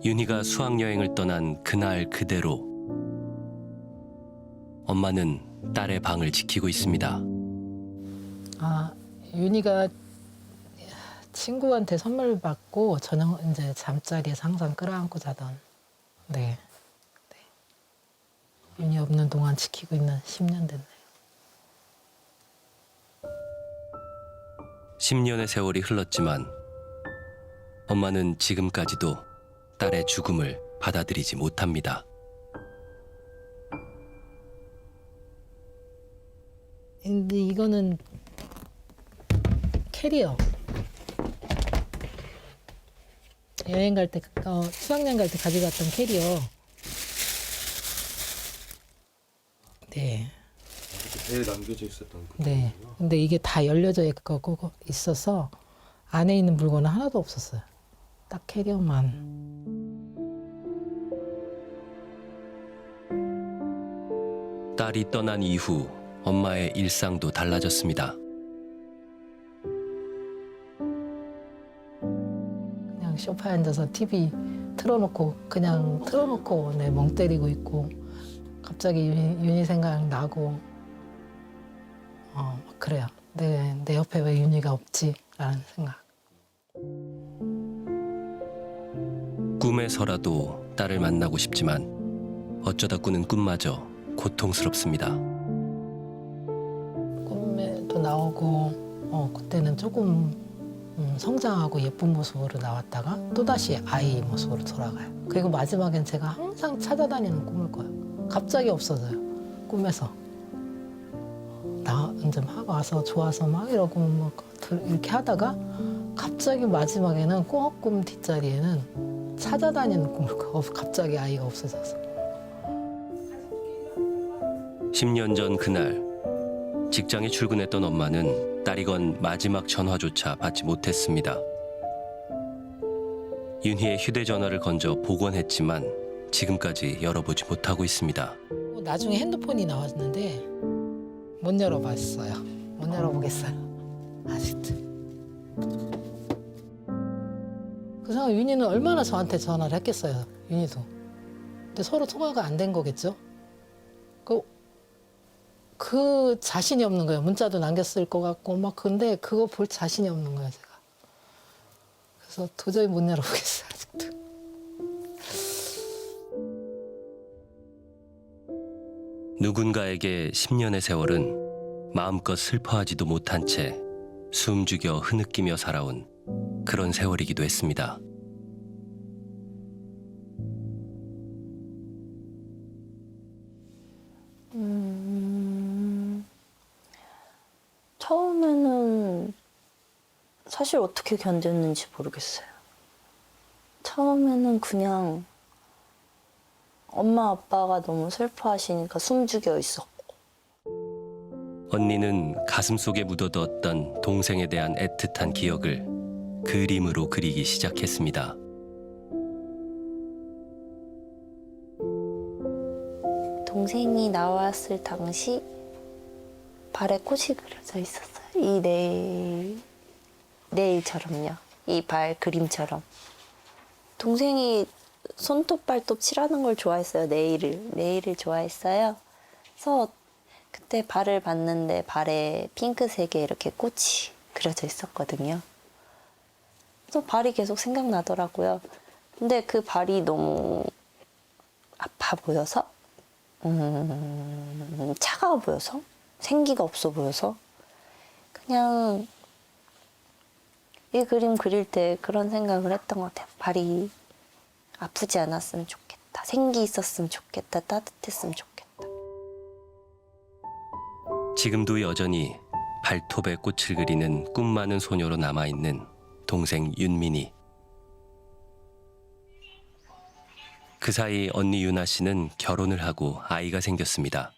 윤희가 수학여행을 떠난 그날 그대로 엄마는 딸의 방을 지키고 있습니다. 윤희가 친구한테 선물 받고 저녁 이제 잠자리에서 항상 끌어안고 자던. 네. 윤희 없는 동안 지키고 있는 10년 됐네요. 10년의 세월이 흘렀지만 엄마는 지금까지도 딸의 죽음을 받아들이지 못합니다. 근데 이거는 캐리어. 여행 갈 때, 수학여행 갈 때 가져갔던 캐리어. 네. 배에 남겨져 있었던 그. 네. 근데 이게 다 열려져 있어서 안에 있는 물건은 하나도 없었어요. 딱 캐리어만. 딸이 떠난 이후 엄마의 일상도 달라졌습니다. 그냥 소파에 앉아서 TV 틀어놓고 네, 멍 때리고 있고 갑자기 윤희 생각 나고 그래요. 내 옆에 왜 윤희가 없지? 라는 생각. 꿈에서라도 딸을 만나고 싶지만 어쩌다 꾸는 꿈마저 고통스럽습니다. 꿈에도 나오고 그때는 조금 성장하고 예쁜 모습으로 나왔다가 또다시 아이 모습으로 돌아가요. 그리고 마지막엔 제가 항상 찾아다니는 꿈을 꿔요. 갑자기 없어져요. 꿈에서. 나 이제 막 와서 좋아서 막 이러고 막 이렇게 하다가 갑자기 마지막에는 꿈 뒷자리에는 찾아다니는 꿈을 꿔요. 갑자기 아이가 없어져서. 10년 전 그날 직장에 출근했던 엄마는 딸이 건 마지막 전화조차 받지 못했습니다. 윤희의 휴대전화를 건져 복원했지만 지금까지 열어보지 못하고 있습니다. 나중에 핸드폰이 나왔는데 못 열어봤어요. 못 열어보겠어요. 아직도. 그 상황 윤희는 얼마나 저한테 전화를 했겠어요. 윤희도. 근데 서로 통화가 안 된 거겠죠. 그 자신이 없는 거예요. 문자도 남겼을 것 같고 막 근데 그거 볼 자신이 없는 거예요. 제가. 그래서 도저히 못 열어보겠어요. 아직도. 누군가에게 10년의 세월은 마음껏 슬퍼하지도 못한 채 숨죽여 흐느끼며 살아온 그런 세월이기도 했습니다. 처음에는 사실 어떻게 견뎠는지 모르겠어요. 처음에는 그냥 엄마 아빠가 너무 슬퍼하시니까 숨죽여 있었고. 언니는 가슴속에 묻어두었던 동생에 대한 애틋한 기억을 그림으로 그리기 시작했습니다. 동생이 나왔을 당시 발에 꽃이 그려져 있었어요. 이 네일처럼요. 이 발 그림처럼. 동생이 손톱 발톱 칠하는 걸 좋아했어요. 네일을 좋아했어요. 그래서 그때 발을 봤는데 발에 핑크색에 이렇게 꽃이 그려져 있었거든요. 그래서 발이 계속 생각나더라고요. 근데 그 발이 너무 아파 보여서, 차가워 보여서, 생기가 없어 보여서, 그냥 이 그림 그릴 때 그런 생각을 했던 것 같아요. 발이 아프지 않았으면 좋겠다. 생기 있었으면 좋겠다. 따뜻했으면 좋겠다. 지금도 여전히 발톱에 꽃을 그리는 꿈 많은 소녀로 남아있는 동생 윤민이. 그 사이 언니 유나 씨는 결혼을 하고 아이가 생겼습니다.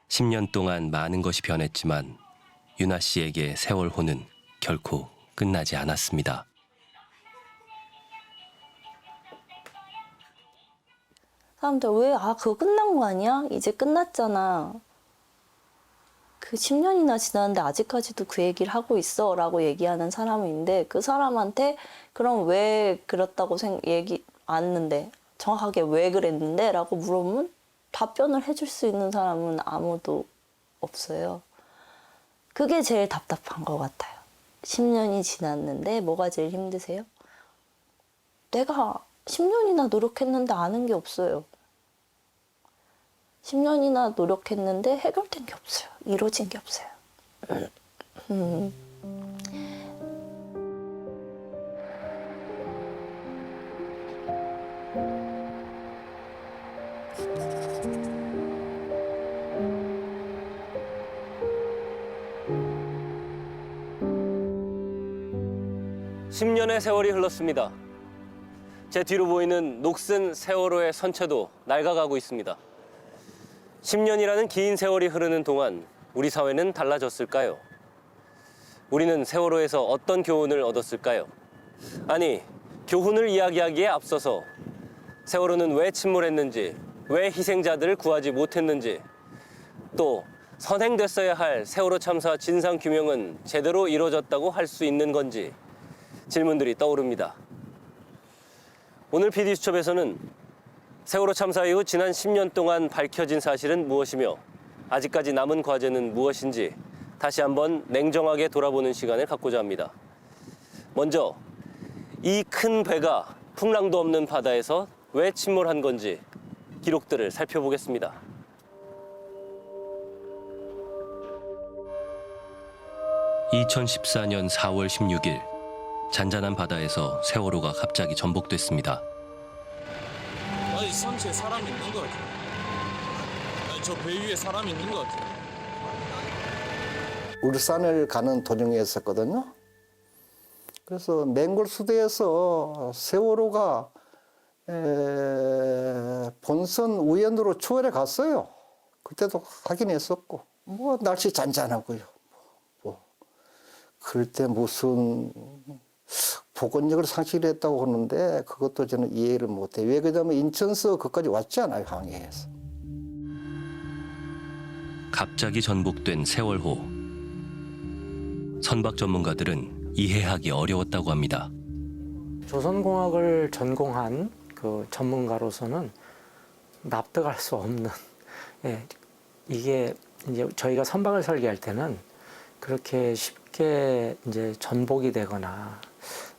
10년 동안 많은 것이 변했지만 유나 씨에게 세월호는 결코 끝나지 않았습니다. 사람들 왜, 그거 끝난 거 아니야? 이제 끝났잖아. 그 10년이나 지났는데 아직까지도 그 얘기를 하고 있어 라고 얘기하는 사람이 있는데, 그 사람한테 그럼 왜 그렇다고 얘기 안 했는데, 정확하게 왜 그랬는데? 라고 물어보면 답변을 해줄 수 있는 사람은 아무도 없어요. 그게 제일 답답한 것 같아요. 10년이 지났는데 뭐가 제일 힘드세요? 내가 10년이나 노력했는데 아는 게 없어요. 10년이나 노력했는데 해결된 게 없어요. 이루어진 게 없어요. (10년의) 세월이 흘렀습니다. 제 뒤로 보이는 녹슨 세월호의 선체도 낡아가고 있습니다. 10년이라는 긴 세월이 흐르는 동안 우리 사회는 달라졌을까요? 우리는 세월호에서 어떤 교훈을 얻었을까요? 아니, 교훈을 이야기하기에 앞서서 세월호는 왜 침몰했는지, 왜 희생자들을 구하지 못했는지, 또 선행됐어야 할 세월호 참사 진상규명은 제대로 이루어졌다고 할 수 있는 건지 질문들이 떠오릅니다. 오늘 PD수첩에서는 세월호 참사 이후 지난 10년 동안 밝혀진 사실은 무엇이며 아직까지 남은 과제는 무엇인지 다시 한번 냉정하게 돌아보는 시간을 갖고자 합니다. 먼저 이 큰 배가 풍랑도 없는 바다에서 왜 침몰한 건지 기록들을 살펴보겠습니다. (2014년 4월 16일) 잔잔한 바다에서 세월호가 갑자기 전복됐습니다. 아니 상체에 사람이 있는 것 같아요. 아니 저 배 위에 사람이 있는 것 같아요. 울산을 가는 도중이었었거든요. 그래서 맹골수대에서 세월호가 본선 우연으로 추월해 갔어요. 그때도 확인했었고, 뭐 날씨 잔잔하고요. 뭐 그럴 때 무슨 복원력을 상실했다고 하는데 그것도 저는 이해를 못해요. 왜 그러냐면 인천서 거기까지 왔지 않아요, 항해에서. 갑자기 전복된 세월호. 선박 전문가들은 이해하기 어려웠다고 합니다. 조선공학을 전공한 그 전문가로서는 납득할 수 없는, 이게 이제 저희가 선박을 설계할 때는 그렇게 쉽게 이제 전복이 되거나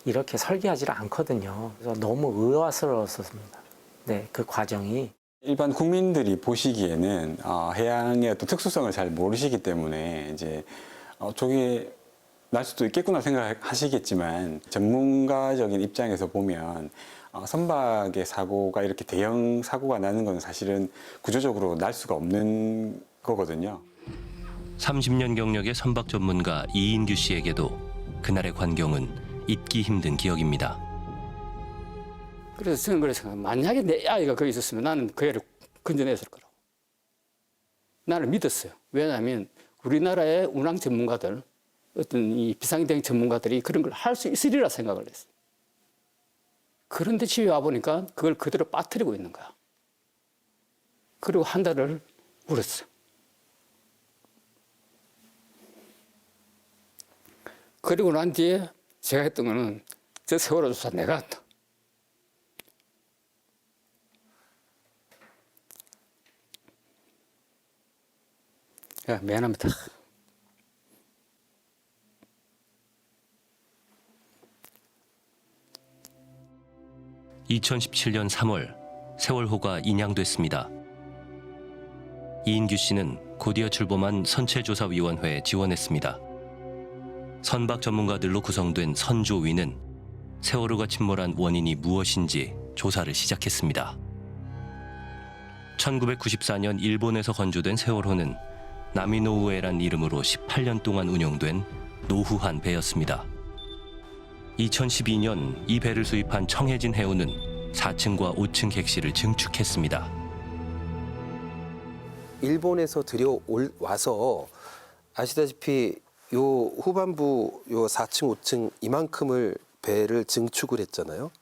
이렇게 설계하지 않거든요. 그래서 너무 의아스러웠습니다. 네, 그 과정이. 일반 국민들이 보시기에는 해양의 어떤 특수성을 잘 모르시기 때문에 이제 저게 날 수도 있겠구나 생각하시겠지만, 전문가적인 입장에서 보면 선박의 사고가 이렇게 대형 사고가 나는 건 사실은 구조적으로 날 수가 없는 거거든요. 30년 경력의 선박 전문가 이인규 씨에게도 그날의 광경은 잊기 힘든 기억입니다. 그래서 저는 그래서 만약에 내 아이가 거기 있었으면 나는 그 애를 건져냈을 거라고. 나를 믿었어요. 왜냐하면 우리나라의 운항 전문가들, 어떤 이 비상대응 전문가들이 그런 걸 할 수 있으리라 생각을 했어요. 그런데 집에 와보니까 그걸 그대로 빠뜨리고 있는 거야. 그리고 한 달을 울었어요. 그리고 난 뒤에 제가 했던 거는 저 세월호 조사 내가 한다. 야, 미안합니다. 2017년 3월 세월호가 인양됐습니다. 이인규 씨는 곧이어 출범한 선체조사위원회에 지원했습니다. 선박 전문가들로 구성된 선조위는 세월호가 침몰한 원인이 무엇인지 조사를 시작했습니다. 1994년 일본에서 건조된 세월호는 나미노우에란 이름으로 18년 동안 운영된 노후한 배였습니다. 2012년 이 배를 수입한 청해진 해운은 4층과 5층 객실을 증축했습니다. 일본에서 들여와서 아시다시피 요 후반부 요 4층, 5층 이만큼을 배를 증축을 했잖아요.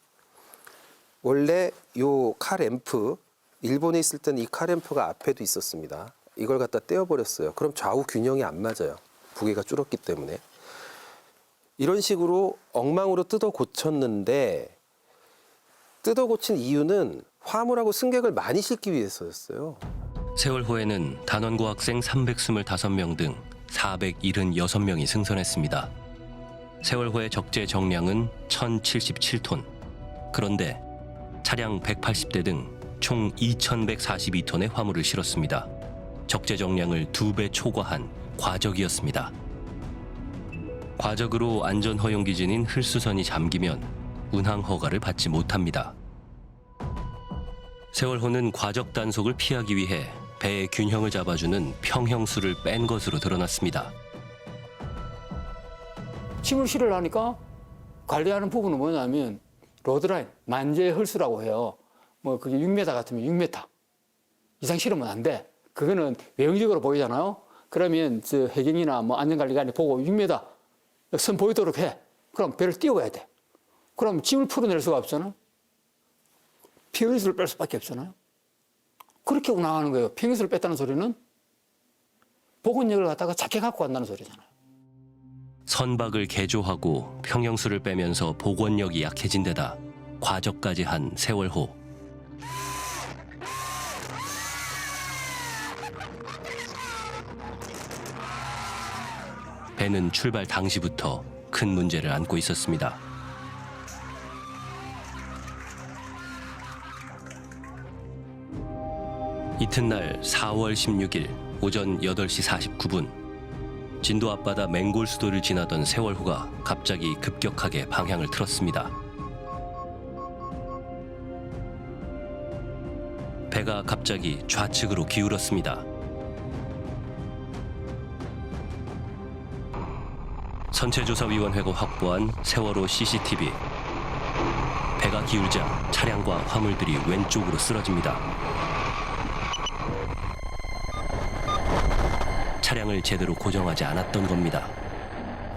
원래 요 카램프, 일본에 있을 때는 이 카램프가 앞에도 있었습니다. 이걸 갖다 떼어버렸어요. 그럼 좌우 균형이 안 맞아요. 부계가 줄었기 때문에. 이런 식으로 엉망으로 뜯어 고쳤는데 뜯어 고친 이유는 화물하고 승객을 많이 싣기 위해서였어요. 세월호에는 단원고 학생 325명 등 476명이 승선했습니다. 세월호의 적재 정량은 1,077톤. 그런데 차량 180대 등 총 2,142톤의 화물을 실었습니다. 적재 정량을 2배 초과한 과적이었습니다. 과적으로 안전 허용 기준인 흘수선이 잠기면 운항 허가를 받지 못합니다. 세월호는 과적 단속을 피하기 위해 배의 균형을 잡아주는 평형수를 뺀 것으로 드러났습니다. 침을 실으려니까 관리하는 부분은 뭐냐면 로드라인, 만재 헐수라고 해요. 뭐 그게 6m 같으면 6m 이상 실으면 안 돼. 그거는 외형적으로 보이잖아요. 그러면 저 해경이나 뭐 안전관리관이 보고 6m 선 보이도록 해. 그럼 배를 띄워야 돼. 그럼 짐을 풀어낼 수가 없잖아요. 평형수를 뺄 수밖에 없잖아요. 그렇게 운항하는 거예요. 평형수를 뺐다는 소리는 보건력을 갖다가 작게 갖고 간다는 소리잖아요. 선박을 개조하고 평형수를 빼면서 복원력이 약해진 데다 과적까지 한 세월호. 배는 출발 당시부터 큰 문제를 안고 있었습니다. 이튿날 4월 16일 오전 8시 49분 진도 앞바다 맹골 수도를 지나던 세월호가 갑자기 급격하게 방향을 틀었습니다. 배가 갑자기 좌측으로 기울었습니다. 선체조사위원회가 확보한 세월호 CCTV. 배가 기울자 차량과 화물들이 왼쪽으로 쓰러집니다. 차량을 제대로 고정하지 않았던 겁니다.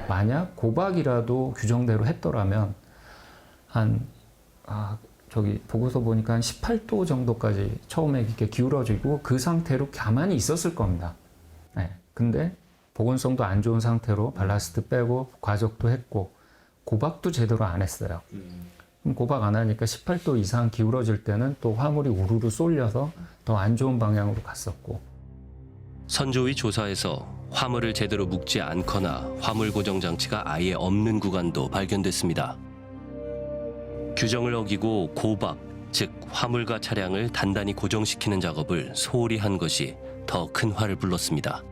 만약 고박이라도 규정대로 했더라면 저기 보고서 보니까 한 18도 정도까지 처음에 이렇게 기울어지고 그 상태로 가만히 있었을 겁니다. 네. 근데 보건성도 안 좋은 상태로 발라스트 빼고 과적도 했고 고박도 제대로 안 했어요. 그럼 고박 안 하니까 18도 이상 기울어질 때는 또 화물이 우르르 쏠려서 더 안 좋은 방향으로 갔었고. 선조위 조사에서 화물을 제대로 묶지 않거나 화물 고정 장치가 아예 없는 구간도 발견됐습니다. 규정을 어기고 고박, 즉 화물과 차량을 단단히 고정시키는 작업을 소홀히 한 것이 더 큰 화를 불렀습니다.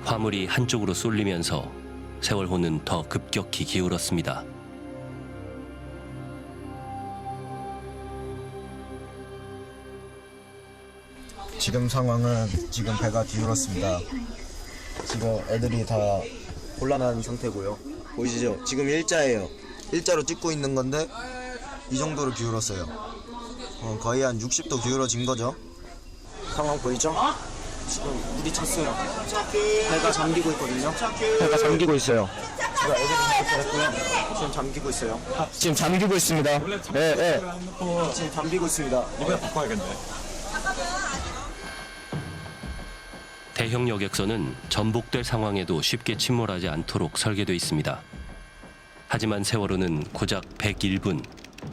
화물이 한쪽으로 쏠리면서 세월호는 더 급격히 기울었습니다. 지금 상황은 지금 배가 기울었습니다. 지금 애들이 다 곤란한 상태고요. 보이시죠? 지금 일자예요. 일자로 찍고 있는 건데 이 정도로 기울었어요. 거의 한 60도 기울어진 거죠. 상황 보이죠? 지금 물이 찼어요. 배가 잠기고 있거든요. 배가 잠기고 있어요. 제가 애들이 잘했고요. 지금 잠기고 있어요. 지금 잠기고 있습니다. 네. 지금 잠기고 있습니다. 이번에 바꿔야겠네. 대형 여객선은 전복될 상황에도 쉽게 침몰하지 않도록 설계돼 있습니다. 하지만 세월호는 고작 101분,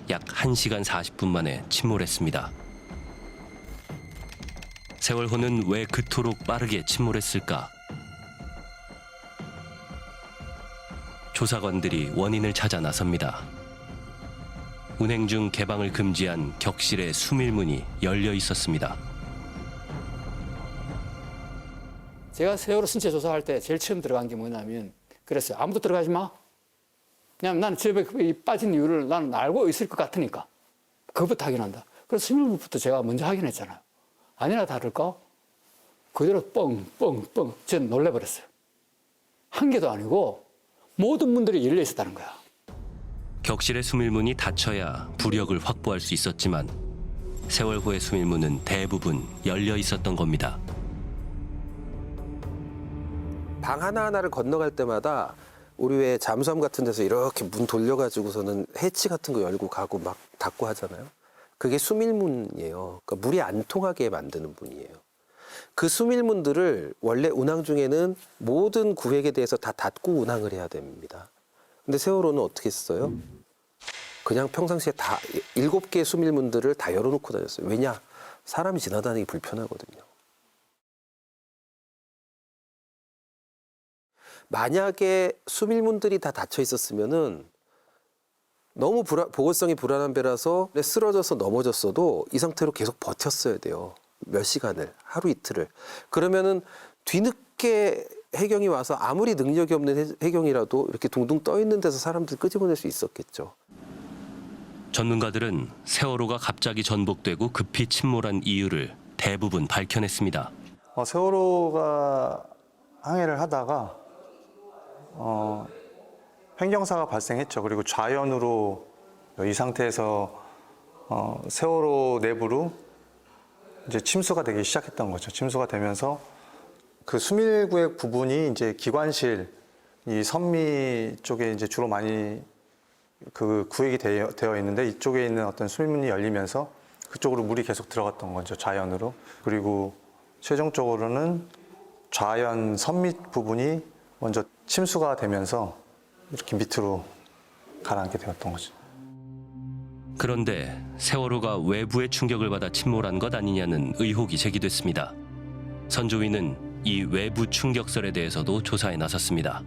약 1시간 40분 만에 침몰했습니다. 세월호는 왜 그토록 빠르게 침몰했을까? 조사관들이 원인을 찾아 나섭니다. 운행 중 개방을 금지한 격실의 수밀문이 열려 있었습니다. 제가 세월호 선체 조사할 때 제일 처음 들어간 게 뭐냐면 그랬어요. 아무도 들어가지 마. 왜냐면 나는 집에 빠진 이유를 나는 알고 있을 것 같으니까. 그것부터 확인한다. 그래서 수밀문부터 제가 먼저 확인했잖아요. 아니나 다를까? 그대로 뻥. 전 놀래버렸어요. 한 개도 아니고 모든 문들이 열려 있었다는 거야. 격실의 수밀문이 닫혀야 부력을 확보할 수 있었지만 세월호의 수밀문은 대부분 열려 있었던 겁니다. 방 하나하나를 건너갈 때마다 우리 왜 잠수함 같은 데서 이렇게 문 돌려가지고서는 해치 같은 거 열고 가고 막 닫고 하잖아요. 그게 수밀문이에요. 그러니까 물이 안 통하게 만드는 문이에요. 그 수밀문들을 원래 운항 중에는 모든 구획에 대해서 다 닫고 운항을 해야 됩니다. 근데 세월호는 어떻게 했어요? 그냥 평상시에 다 7개의 수밀문들을 다 열어놓고 다녔어요. 왜냐? 사람이 지나다니기 불편하거든요. 만약에 수밀문들이 다 닫혀 있었으면은 너무 보건성이 불안한 배라서 쓰러져서 넘어졌어도 이 상태로 계속 버텼어야 돼요. 몇 시간을, 하루 이틀을. 그러면은 뒤늦게 해경이 와서 아무리 능력이 없는 해경이라도 이렇게 둥둥 떠 있는 데서 사람들 끄집어낼 수 있었겠죠. 전문가들은 세월호가 갑자기 전복되고 급히 침몰한 이유를 대부분 밝혀냈습니다. 세월호가 항해를 하다가 횡경사가 발생했죠. 그리고 좌연으로 이 상태에서 세월호 내부로 이제 침수가 되기 시작했던 거죠. 침수가 되면서 그 수밀구획 부분이 이제 기관실, 이 선미 쪽에 이제 주로 많이 그 구획이 되어 있는데 이쪽에 있는 어떤 수밀문이 열리면서 그쪽으로 물이 계속 들어갔던 거죠. 좌연으로. 그리고 최종적으로는 좌연 선미 부분이 먼저 침수가 되면서 이렇게 밑으로 가라앉게 되었던 거죠. 그런데 세월호가 외부의 충격을 받아 침몰한 것 아니냐는 의혹이 제기됐습니다. 선조위는 이 외부 충격설에 대해서도 조사에 나섰습니다.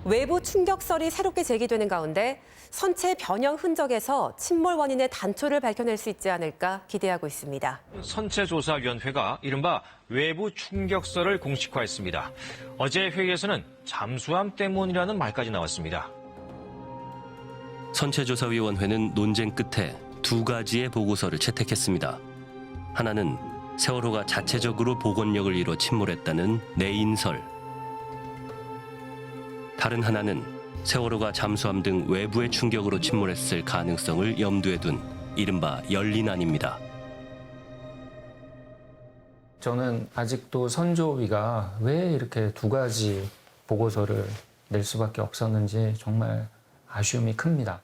외부 충격설이 새롭게 제기되는 가운데 선체 변형 흔적에서 침몰 원인의 단초를 밝혀낼 수 있지 않을까 기대하고 있습니다. 선체조사위원회가 이른바 외부 충격설을 공식화했습니다. 어제 회의에서는 잠수함 때문이라는 말까지 나왔습니다. 선체조사위원회는 논쟁 끝에 2가지의 보고서를 채택했습니다. 하나는 세월호가 자체적으로 복원력을 이뤄 침몰했다는 내인설. 다른 하나는 세월호가 잠수함 등 외부의 충격으로 침몰했을 가능성을 염두에 둔 이른바 열린안입니다. 저는 아직도 선조위가 왜 이렇게 2가지 보고서를 낼 수밖에 없었는지 정말 아쉬움이 큽니다.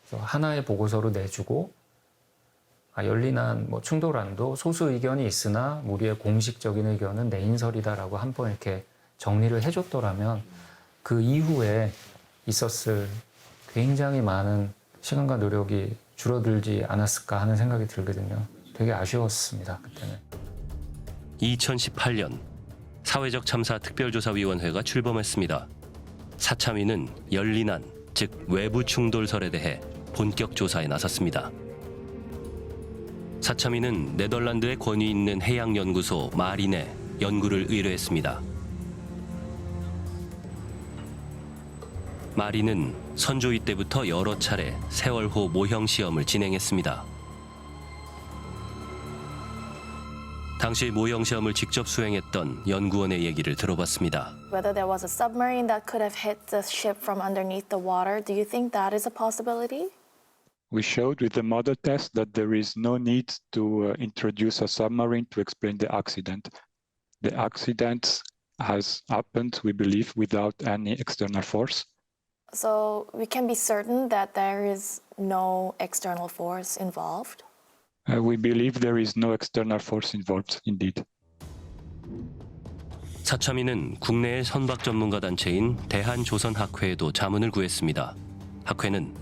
그래서 하나의 보고서로 내주고 열린안 충돌안도 소수 의견이 있으나 우리의 공식적인 의견은 내인설이다라고 한번 이렇게 정리를 해줬더라면 그 이후에 있었을 굉장히 많은 시간과 노력이 줄어들지 않았을까 하는 생각이 들거든요. 되게 아쉬웠습니다, 그때는. 2018년 사회적 참사 특별조사위원회가 출범했습니다. 사참위는 열린안, 즉 외부 충돌설에 대해 본격 조사에 나섰습니다. 사참위는 네덜란드의 권위 있는 해양연구소 마린에 연구를 의뢰했습니다. 마린은 선조위 때부터 여러 차례 세월호 모형 시험을 진행했습니다. 당시 모형 시험을 직접 수행했던 연구원의 얘기를 들어봤습니다. Whether there was a submarine that could have hit the ship from underneath the water, do you think that is a possibility? We showed with the model test that there is no need to introduce a submarine to explain the accident. The accident has happened, we believe, without any external force. So we can be certain that there is no external force involved? We believe there is no external force involved, indeed. 사참위는 국내의 선박 전문가 단체인 대한조선학회에도 자문을 구했습니다. 학회는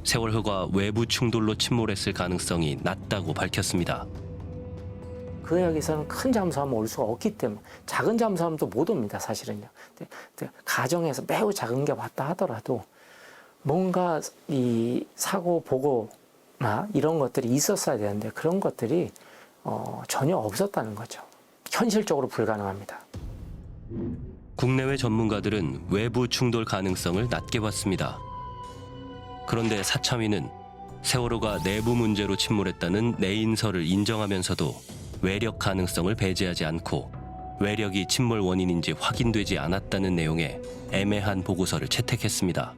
세월호가 외부 충돌로 침몰했을 가능성이 낮다고 밝혔습니다. 그 해역에서는 큰 잠수함은 올 수가 없기 때문에 작은 잠수함도 못 옵니다, 사실은요. 근데 가정에서 매우 작은 게 왔다 하더라도 뭔가 이 사고 보고나 이런 것들이 있었어야 되는데 그런 것들이 전혀 없었다는 거죠. 현실적으로 불가능합니다. 국내외 전문가들은 외부 충돌 가능성을 낮게 봤습니다. 그런데 사참위는 세월호가 내부 문제로 침몰했다는 내인설을 인정하면서도 외력 가능성을 배제하지 않고 외력이 침몰 원인인지 확인되지 않았다는 내용의 애매한 보고서를 채택했습니다.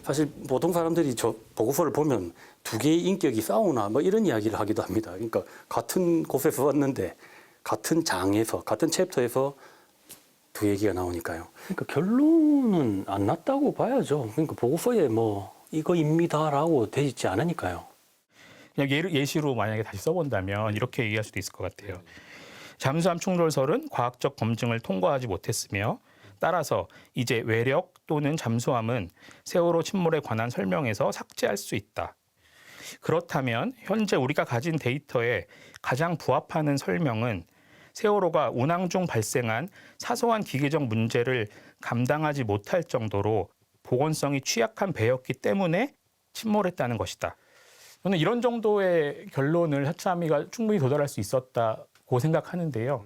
사실 보통 사람들이 저 보고서를 보면 두 개의 인격이 싸우나 뭐 이런 이야기를 하기도 합니다. 그러니까 같은 곳에서 왔는데 같은 장에서 같은 챕터에서 두 얘기가 나오니까요. 그러니까 결론은 안 났다고 봐야죠. 그러니까 보고서에 뭐 이거입니다라고 돼 있지 않으니까요. 그냥 예시로 만약에 다시 써본다면 이렇게 얘기할 수도 있을 것 같아요. 잠수함 충돌설은 과학적 검증을 통과하지 못했으며 따라서 이제 외력 또는 잠수함은 세월호 침몰에 관한 설명에서 삭제할 수 있다. 그렇다면 현재 우리가 가진 데이터에 가장 부합하는 설명은 세월호가 운항 중 발생한 사소한 기계적 문제를 감당하지 못할 정도로 보건성이 취약한 배였기 때문에 침몰했다는 것이다. 저는 이런 정도의 결론을 사참위가 충분히 도달할 수 있었다고 생각하는데요.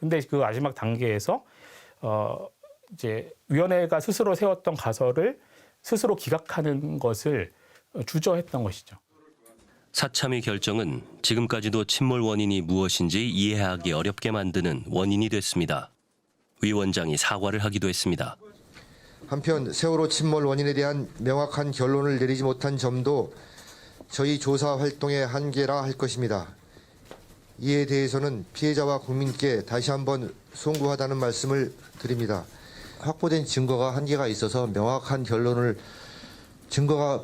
근데 그 마지막 단계에서 이제 위원회가 스스로 세웠던 가설을 스스로 기각하는 것을 주저했던 것이죠. 사참위 결정은 지금까지도 침몰 원인이 무엇인지 이해하기 어렵게 만드는 원인이 됐습니다. 위원장이 사과를 하기도 했습니다. 한편 세월호 침몰 원인에 대한 명확한 결론을 내리지 못한 점도 저희 조사 활동의 한계라 할 것입니다. 이에 대해서는 피해자와 국민께 다시 한번 송구하다는 말씀을 드립니다. 확보된 증거가 한계가 있어서 명확한 결론을 증거가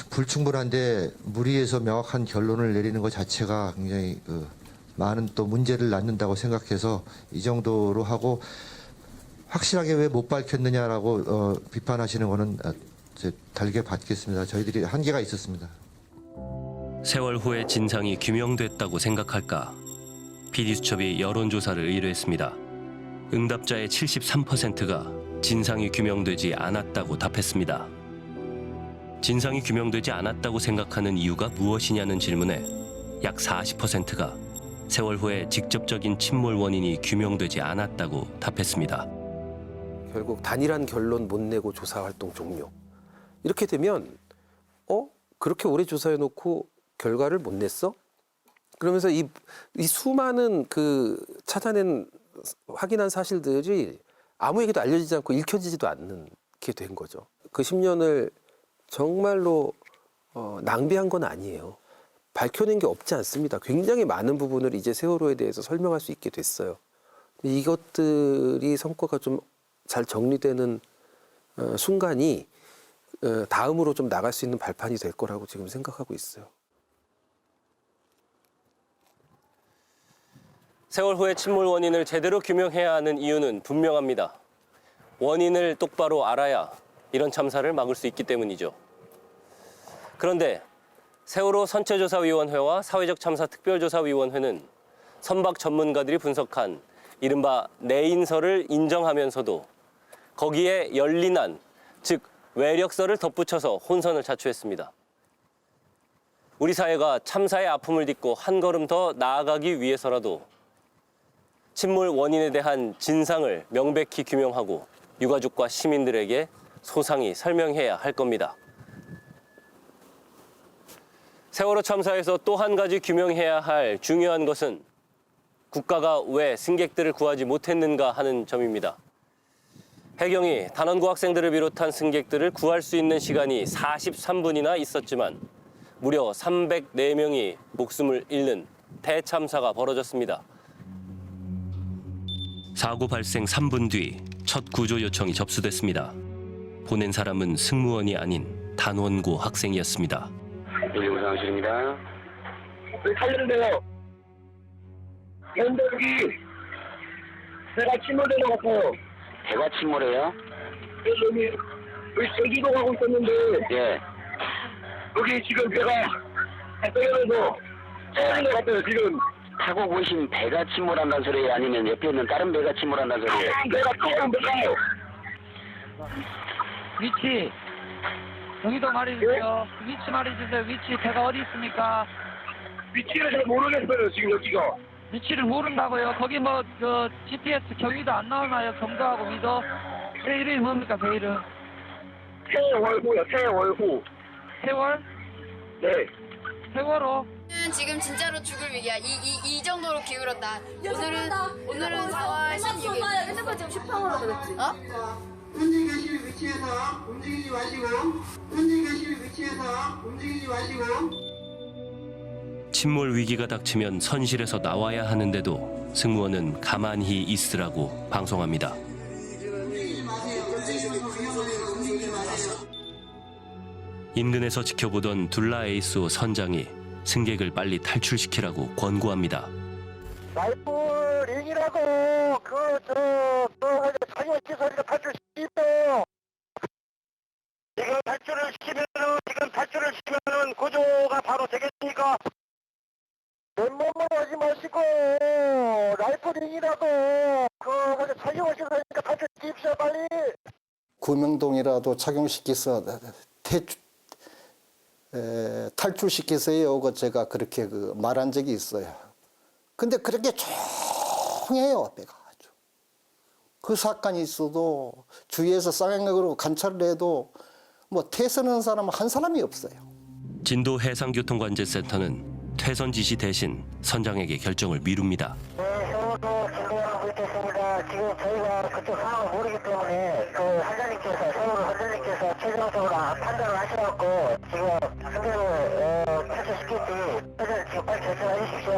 불충분한데 무리해서 명확한 결론을 내리는 것 자체가 굉장히 많은 또 문제를 낳는다고 생각해서 이 정도로 하고 확실하게 왜 못 밝혔느냐라고 비판하시는 거는 달게 받겠습니다. 저희들이 한계가 있었습니다. 세월 후에 진상이 규명됐다고 생각할까? PD수첩이 여론조사를 의뢰했습니다. 응답자의 73%가 진상이 규명되지 않았다고 답했습니다. 진상이 규명되지 않았다고 생각하는 이유가 무엇이냐는 질문에 약 40%가 세월 후에 직접적인 침몰 원인이 규명되지 않았다고 답했습니다. 결국 단일한 결론 못 내고 조사 활동 종료. 이렇게 되면 그렇게 오래 조사해놓고 결과를 못 냈어? 그러면서 이 수많은 그 찾아낸 확인한 사실들이 아무에게도 알려지지 않고 읽혀지지도 않는 게 된 거죠. 그 10년을 정말로 낭비한 건 아니에요. 밝혀낸 게 없지 않습니다. 굉장히 많은 부분을 이제 세월호에 대해서 설명할 수 있게 됐어요. 이것들이 성과가 좀 잘 정리되는 순간이 다음으로 좀 나갈 수 있는 발판이 될 거라고 지금 생각하고 있어요. 세월호의 침몰 원인을 제대로 규명해야 하는 이유는 분명합니다. 원인을 똑바로 알아야 이런 참사를 막을 수 있기 때문이죠. 그런데 세월호 선체조사위원회와 사회적 참사 특별조사위원회는 선박 전문가들이 분석한 이른바 내인설을 인정하면서도 거기에 열린한, 즉 외력설을 덧붙여서 혼선을 자초했습니다. 우리 사회가 참사의 아픔을 딛고 한 걸음 더 나아가기 위해서라도 침몰 원인에 대한 진상을 명백히 규명하고 유가족과 시민들에게 소상히 설명해야 할 겁니다. 세월호 참사에서 또 한 가지 규명해야 할 중요한 것은 국가가 왜 승객들을 구하지 못했는가 하는 점입니다. 해경이 단원고 학생들을 비롯한 승객들을 구할 수 있는 시간이 43분이나 있었지만 무려 304명이 목숨을 잃는 대참사가 벌어졌습니다. 사고 발생 3분 뒤 첫 구조 요청이 접수됐습니다. 보낸 사람은 승무원이 아닌 단원고 학생이었습니다. 상황실입니다. 살려주세요. 연덕이 배가 침몰된 것 같아요. 배가 침몰해요? 여기 제기도 가고 있었는데. 예. 여기 지금 배가 떠면서 떨어진 것 같아요, 지금. 타고 오신 배가 침몰한다는 소리예요? 아니면 옆에 있는 다른 배가 침몰한다는 소리예요? 배가 조금 배가요. 위치 여기도 말해주세요. 위치 말해주세요. 위치 배가 어디 있습니까? 위치를 잘 모르겠어요, 지금 여기가. 위치를 모른다고요? 거기 뭐 그 GPS 경위도 안 나오나요? 경도하고 위도? 배 이름이 뭡니까? 배 이름? 세월호요, 세월호. 세월? 네. 세월호? 지금 진짜로 죽을 위기야. 이 정도로 기울었다. 오늘은 4월 16일. 핸드폰 지금 슈팡으로 들었지? 현재 계실 위치에서 움직이지 마시고, 현재 계실 위치에서 움직이지 마시고. 침몰 위기가 닥치면 선실에서 나와야 하는데도 승무원은 가만히 있으라고 방송합니다. 인근에서 지켜보던 둘라 에이스호 선장이 승객을 빨리 탈출시키라고 권고합니다. 라이프 링이라고 사기시켜서 탈출시키고 지금 탈출을 시키면은 구조가 바로 되겠습니까? 맨몸으로 하지 마시고 라이프 링이라고 착용시켜서 탈출시키십시오 빨리. 구명동이라도 착용시켜서 탈출시키세요. 제가 그렇게 말한 적이 있어요. 근데 그렇게 조용해요, 배가 아주. 그 사건이 있어도 주위에서 쌍용역으로 관찰을 해도 뭐 퇴선하는 사람 한 사람이 없어요. 진도 해상교통관제센터는 퇴선 지시 대신 선장에게 결정을 미룹니다. 진도하고 있겠습니다. 지금 저희가 그쪽 상황을 모르기 때문에 세월호 선장님께서 최종적으로 판단을 하셔갖고 지금 승객을 탈출시킬지 지금 빨리 결정해 주십시오.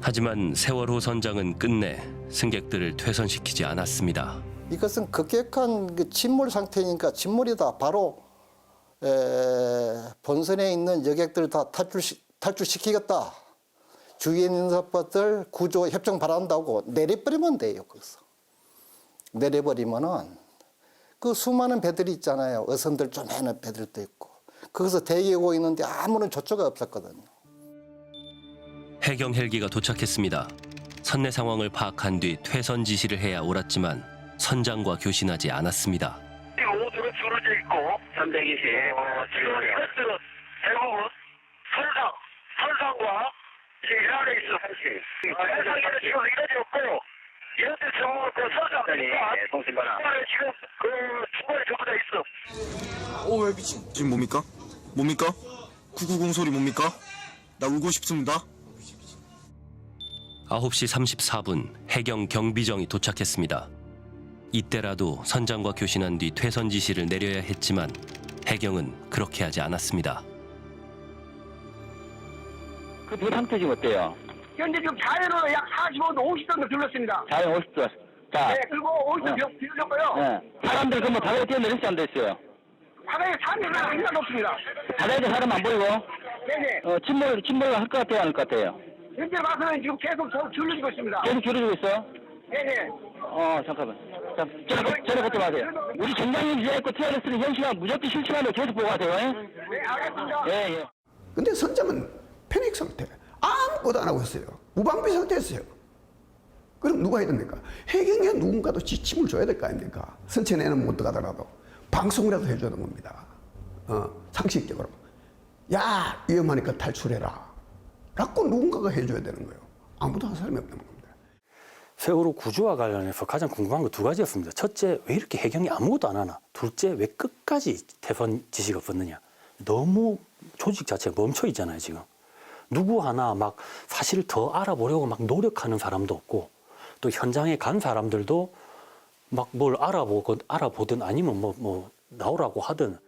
하지만 세월호 선장은 끝내 승객들을 퇴선시키지 않았습니다. 이것은 급격한 침몰 상태니까 침몰이다. 바로 본선에 있는 여객들을 다 탈출시키겠다. 주위에 있는 것들 구조 협정 바란다고 내려버리면 돼요. 거기서 내려버리면은 그 수많은 배들이 있잖아요. 어선들 조그마한 배들도 있고 거기서 대기하고 있는데 아무런 조처가 없었거든요. 해경 헬기가 도착했습니다. 선내 상황을 파악한 뒤 퇴선 지시를 해야 옳았지만 선장과 교신하지 않았습니다. 오두로 줄어져 있고 320. 지금 현재는 대부분 선상과 지금 이 안에 있어. 선상에는 지금 이루어졌고 이런데 정확고 선상과 통신반항 지금 그 중간에 전부 다 있어. 왜 미친? 지금 뭡니까? 뭡니까? 990 소리 뭡니까? 나 울고 싶습니다. 9시 34분 해경 경비정이 도착했습니다. 이때라도 선장과 교신한 뒤 퇴선 지시를 내려야 했지만 해경은 그렇게 하지 않았습니다. 그 배 상태 지금 어때요? 현재 지금 자연으로 약 45도 50 정도 둘렀습니다. 자연 50도. 자. 네, 그리고 50도 비르셨고요. 네. 사람들 그러면 바다에 뛰어내렸지 안 됐어요? 바다에 사람이 하나도 없습니다. 바다에도 사람 안 보이고? 네네. 침몰을 할 것 같아요? 안 할 것 같아요? 현재 봐서는 지금 계속 줄어지고 있습니다. 계속 줄어들고 있어요? 네네. 잠깐만. 자, 전에 걷지 마세요. 우리 정장님 기자했고 TRS는 현 시간 무조건 실시간으로 계속 보고 가세요. 네, 알겠습니다. 예, 예. 근데 선장은 패닉 상태. 아무것도 안 하고 있어요. 무방비 상태였어요. 그럼 누가 해야 됩니까? 해경에 누군가도 지침을 줘야 될 거 아닙니까? 선체내는 못 들어가더라도 방송이라도 해줘야 되는 겁니다. 상식적으로. 야, 위험하니까 탈출해라. 라고 누군가가 해줘야 되는 거예요. 아무도 한 사람이 없다는 겁니다. 세월호 구조와 관련해서 가장 궁금한 거 두 가지였습니다. 첫째, 왜 이렇게 해경이 아무것도 안 하나? 둘째, 왜 끝까지 퇴선 지시가 없었느냐? 너무 조직 자체가 멈춰 있잖아요, 지금. 누구 하나 막 사실 더 알아보려고 막 노력하는 사람도 없고 또 현장에 간 사람들도 막 뭘 알아보든 아니면 뭐 나오라고 하든.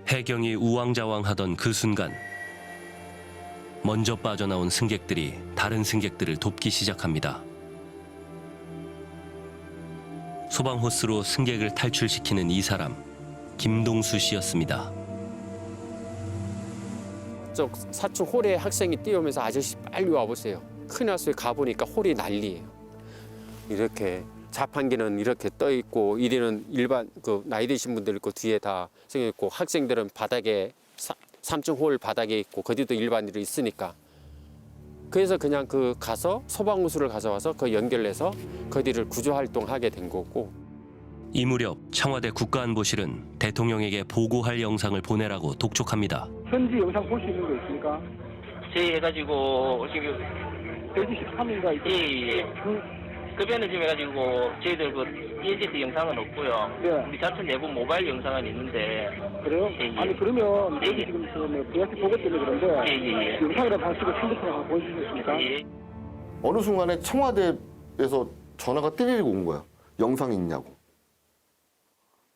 해경이 우왕좌왕하던 그 순간 먼저 빠져나온 승객들이 다른 승객들을 돕기 시작합니다. 소방호스로 승객을 탈출시키는 이 사람, 김동수 씨였습니다. 저 사촌 홀에 학생이 뛰어오면서 아저씨 빨리 와보세요. 큰일 났어요. 가보니까 홀이 난리예요. 이렇게 자판기는 이렇게 떠 있고 1위는 일반 그 나이 드신 분들 있고 뒤에 다 생겨 있고 학생들은 바닥에 3층 홀 바닥에 있고 거기도 일반으로 있으니까 그래서 그냥 그 가서 소방호수를 가져와서 그 연결해서 거기를 구조 활동하게 된 거고. 이 무렵 청와대 국가안보실은 대통령에게 보고할 영상을 보내라고 독촉합니다. 현지 영상 볼 수 있는 거 있습니까? 저희 해가지고 지금 123인가 있죠? 예. 급여는 지금 해가지고 저희들 그 ENGT 영상은 없고요. 네. 우리 자체 내부 모바일 영상은 있는데. 그래요? 예, 예. 아니 그러면 예, 여기 예. 지금 그 VRT 보고 때문에 그런데 예. 영상이라 방식을 핸드폰에 한번 보여주시겠습니까? 예. 어느 순간에 청와대에서 전화가 띠리리고 온 거야. 영상이 있냐고.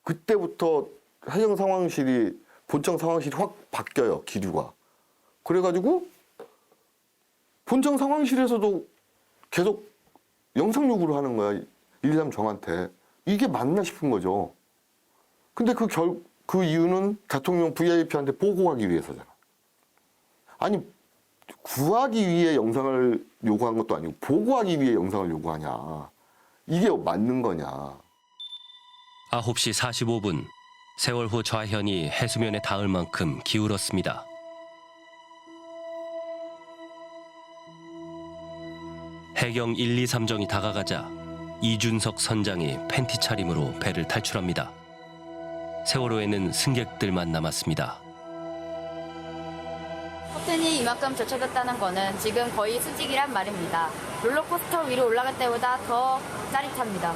그때부터 해경 상황실이 본청 상황실이 확 바뀌어요. 기류가. 그래가지고 본청 상황실에서도 계속 영상 요구를 하는 거야. 123 정한테. 이게 맞나 싶은 거죠. 근데 그 이유는 대통령 VIP한테 보고하기 위해서잖아. 아니 구하기 위해 영상을 요구한 것도 아니고 보고하기 위해 영상을 요구하냐. 이게 맞는 거냐. 9시 45분 세월호 좌현이 해수면에 닿을 만큼 기울었습니다. 해경 1, 2, 3정이 다가가자 이준석 선장이 팬티 차림으로 배를 탈출합니다. 세월호에는 승객들만 남았습니다. 커튼이 이만큼 젖혀졌다는 거는 지금 거의 수직이란 말입니다. 롤러코스터 위로 올라갈 때보다 더 짜릿합니다.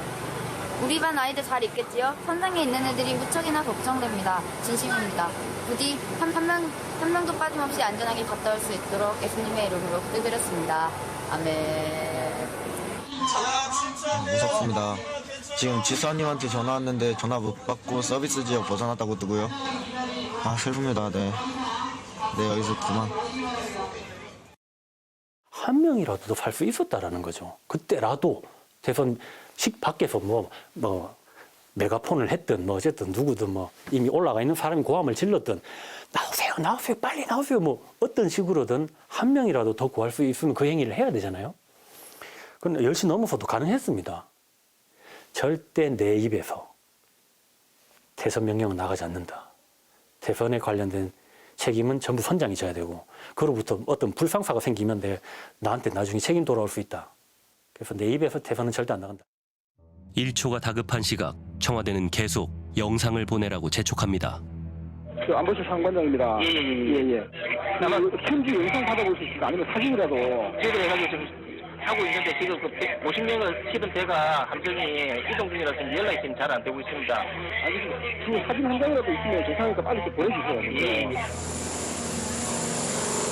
우리 반 아이들 잘 있겠지요? 선상에 있는 애들이 무척이나 걱정됩니다. 진심입니다. 부디 한 명도 빠짐없이 안전하게 갔다 올 수 있도록 예수님의 이름으로 기도드렸습니다. 아멘. 무섭습니다. 지금 지사님한테 전화 왔는데 전화 못 받고 서비스 지역 벗어났다고 뜨고요. 아 슬픕니다. 네 여기서 그만. 한 명이라도 더 살 수 있었다라는 거죠. 그때라도 대선식 밖에서 뭐 메가폰을 했든 뭐 어쨌든 누구든 뭐 이미 올라가 있는 사람이 고함을 질렀든 나오세요 빨리 나오세요 뭐 어떤 식으로든 한 명이라도 더 구할 수 있으면 그 행위를 해야 되잖아요. 그런데 10시 넘어서도 가능했습니다. 절대 내 입에서 대선 명령은 나가지 않는다. 대선에 관련된 책임은 전부 선장이 져야 되고 그로부터 어떤 불상사가 생기면 나한테 나중에 책임 돌아올 수 있다. 그래서 내 입에서 대선은 절대 안 나간다. 1초가 다급한 시각 청와대는 계속 영상을 보내라고 재촉합니다. 그 안보실 상관장입니다. 예. 아마 현지 영상 받아볼 수 있을까? 아니면 사진이라도. 저희도 해가지고 지금 하고 있는데 지금 그 50명을 실은 배가 함정이 이동 중이라서 지금 연락이 지금 잘 안 되고 있습니다. 아니 그 사진 한 장이라도 있으면 괜찮으니까 빨리 좀 보내주세요. 예.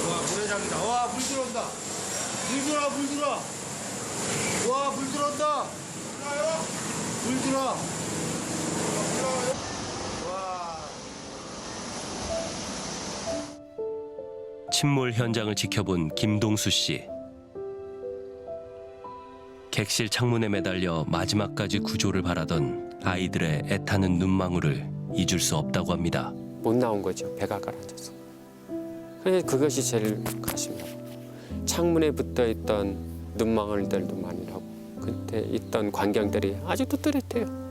와 모래장이다. 와 물 들어온다. 물 들어. 와 물 들어온다. 물 들어. 침몰 현장을 지켜본 김동수 씨. 객실 창문에 매달려 마지막까지 구조를 바라던 아이들의 애타는 눈망울을 잊을 수 없다고 합니다. 못 나온 거죠. 배가 가라앉아서. 그래서 그것이 제일 가슴이 아프고 창문에 붙어있던 눈망울들도 많이 나고 그때 있던 광경들이 아직도 뚜렷해요.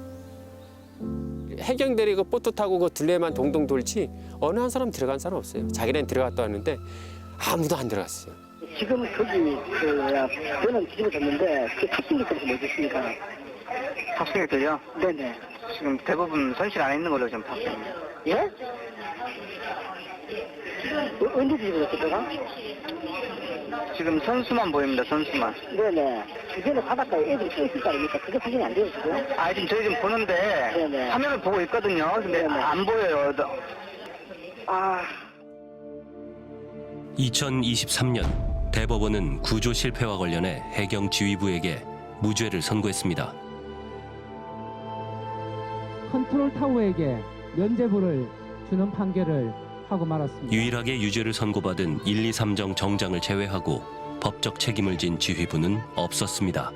해경들이 그 보트 타고 그 둘레만 동동 돌지 어느 한 사람 들어간 사람 없어요. 자기네는 들어갔다 왔는데 아무도 안 들어갔어요. 지금 거기 배는 뒤집어졌는데 그 탑승객들이 뭐 있습니까? 탑승객들요? 네네. 지금 대부분 선실 안에 있는 걸로 지금 봤어요. 예? 언제 뒤집어졌어 배가? 지금 선수만 보입니다. 선수만. 네네. 주변에 바닷가에 애들이 서 있을 거 아닙니까? 그게 확인이 안 돼요 지금? 아 지금 저희 지금 보는데 네네. 화면을 보고 있거든요. 근데 안 보여요. 아. 2023년 대법원은 구조 실패와 관련해 해경 지휘부에게 무죄를 선고했습니다. 컨트롤 타워에게 면죄부를 주는 판결을 하고 말았습니다. 유일하게 유죄를 선고받은 1, 2, 3정 정장을 제외하고 법적 책임을 진 지휘부는 없었습니다.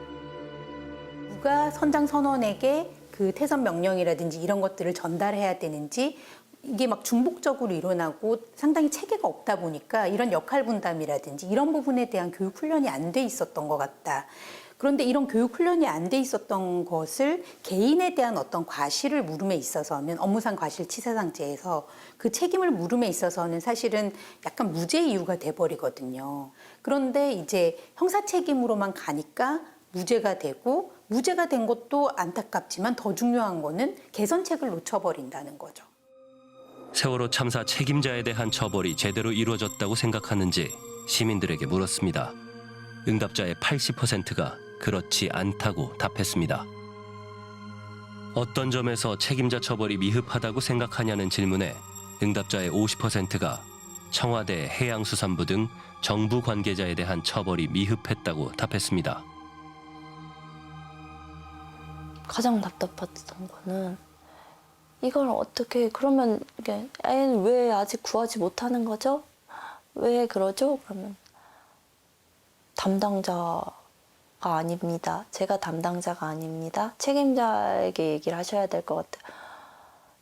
누가 선장 선원에게 그 퇴선 명령이라든지 이런 것들을 전달해야 되는지 이게 막 중복적으로 일어나고 상당히 체계가 없다 보니까 이런 역할 분담이라든지 이런 부분에 대한 교육 훈련이 안 돼 있었던 것 같다. 그런데 이런 교육 훈련이 안 돼 있었던 것을 개인에 대한 어떤 과실을 물음에 있어서는 업무상 과실치사상죄에서 그 책임을 물음에 있어서는 사실은 약간 무죄 이유가 돼버리거든요. 그런데 이제 형사 책임으로만 가니까 무죄가 되고 무죄가 된 것도 안타깝지만 더 중요한 거는 개선책을 놓쳐버린다는 거죠. 세월호 참사 책임자에 대한 처벌이 제대로 이루어졌다고 생각하는지 시민들에게 물었습니다. 응답자의 80%가 그렇지 않다고 답했습니다. 어떤 점에서 책임자 처벌이 미흡하다고 생각하냐는 질문에 응답자의 50%가 청와대, 해양수산부 등 정부 관계자에 대한 처벌이 미흡했다고 답했습니다. 가장 답답했던 거는 이걸 어떻게 그러면 이게 애는 왜 아직 구하지 못하는 거죠? 왜 그러죠? 그러면 담당자가 아닙니다. 제가 담당자가 아닙니다. 책임자에게 얘기를 하셔야 될 것 같아요.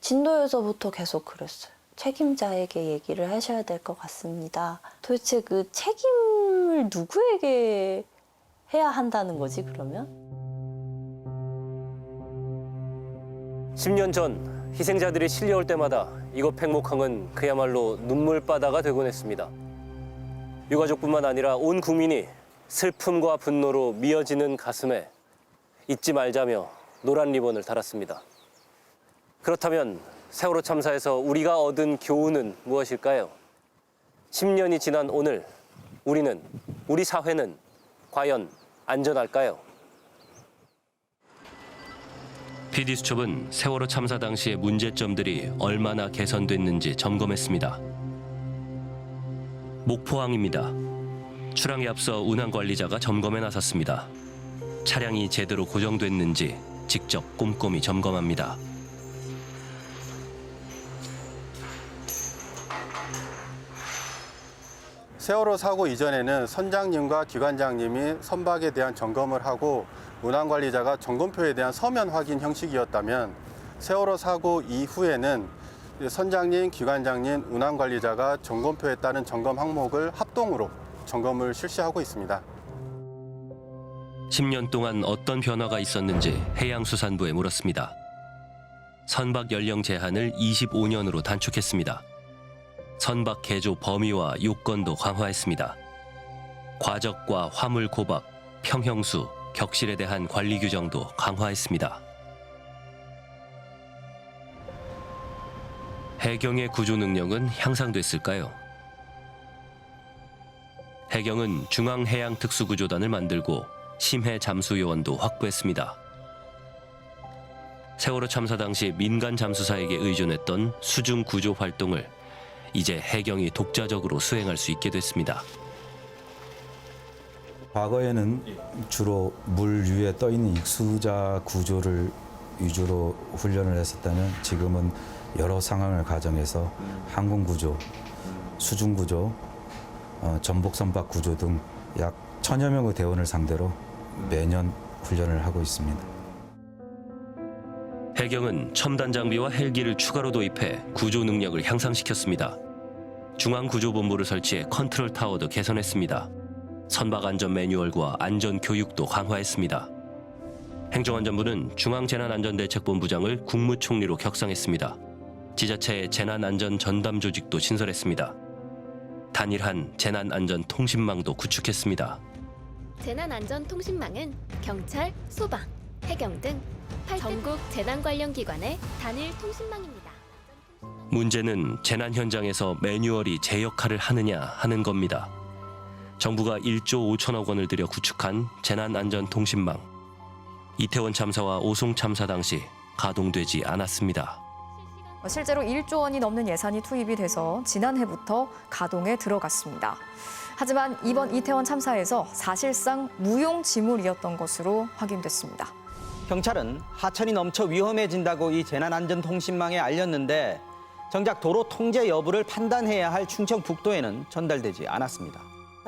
진도에서부터 계속 그랬어요. 책임자에게 얘기를 하셔야 될 것 같습니다. 도대체 그 책임을 누구에게 해야 한다는 거지 그러면? 10년 전 희생자들이 실려올 때마다 이곳 백목항은 그야말로 눈물바다가 되곤 했습니다. 유가족뿐만 아니라 온 국민이 슬픔과 분노로 미어지는 가슴에 잊지 말자며 노란 리본을 달았습니다. 그렇다면 세월호 참사에서 우리가 얻은 교훈은 무엇일까요? 10년이 지난 오늘 우리 사회는 과연 안전할까요? PD수첩은 세월호 참사 당시의 문제점들이 얼마나 개선됐는지 점검했습니다. 목포항입니다. 출항에 앞서 운항관리자가 점검에 나섰습니다. 차량이 제대로 고정됐는지 직접 꼼꼼히 점검합니다. 세월호 사고 이전에는 선장님과 기관장님이 선박에 대한 점검을 하고 운항관리자가 점검표에 대한 서면 확인 형식이었다면 세월호 사고 이후에는 선장님, 기관장님, 운항관리자가 점검표에 따른 점검 항목을 합동으로 점검을 실시하고 있습니다. 10년 동안 어떤 변화가 있었는지 해양수산부에 물었습니다. 선박 연령 제한을 25년으로 단축했습니다. 선박 개조 범위와 요건도 강화했습니다. 과적과 화물 고박, 평형수, 격실에 대한 관리 규정도 강화했습니다. 해경의 구조 능력은 향상됐을까요? 해경은 중앙해양특수구조단을 만들고 심해 잠수 요원도 확보했습니다. 세월호 참사 당시 민간 잠수사에게 의존했던 수중 구조 활동을 이제 해경이 독자적으로 수행할 수 있게 됐습니다. 과거에는 주로 물 위에 떠 있는 익수자 구조를 위주로 훈련을 했었다면 지금은 여러 상황을 가정해서 항공 구조, 수중 구조, 전복 선박 구조 등 약 1000여 명의 대원을 상대로 매년 훈련을 하고 있습니다. 해경은 첨단 장비와 헬기를 추가로 도입해 구조 능력을 향상시켰습니다. 중앙구조본부를 설치해 컨트롤 타워도 개선했습니다. 선박 안전 매뉴얼과 안전 교육도 강화했습니다. 행정안전부는 중앙재난안전대책본부장을 국무총리로 격상했습니다. 지자체의 재난안전 전담 조직도 신설했습니다. 단일한 재난안전통신망도 구축했습니다. 재난안전통신망은 경찰, 소방, 해경 등 전국 재난 관련 기관의 단일 통신망입니다. 문제는 재난 현장에서 매뉴얼이 제 역할을 하느냐 하는 겁니다. 정부가 1조 5천억 원을 들여 구축한 재난안전통신망. 이태원 참사와 오송 참사 당시 가동되지 않았습니다. 실제로 1조 원이 넘는 예산이 투입이 돼서 지난해부터 가동에 들어갔습니다. 하지만 이번 이태원 참사에서 사실상 무용지물이었던 것으로 확인됐습니다. 경찰은 하천이 넘쳐 위험해진다고 이 재난안전통신망에 알렸는데 정작 도로 통제 여부를 판단해야 할 충청북도에는 전달되지 않았습니다.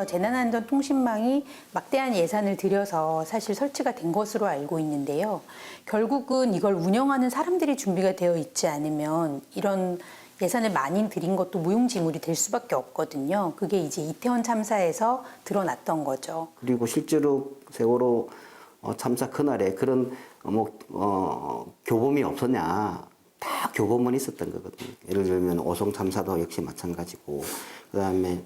재난안전통신망이 막대한 예산을 들여서 사실 설치가 된 것으로 알고 있는데요. 결국은 이걸 운영하는 사람들이 준비가 되어 있지 않으면 이런 예산을 많이 들인 것도 무용지물이 될 수밖에 없거든요. 그게 이제 이태원 참사에서 드러났던 거죠. 그리고 실제로 세월호 참사 그날에 그런 교범이 없었냐. 다 교범은 있었던 거거든요. 예를 들면 오송 참사도 역시 마찬가지고, 그다음에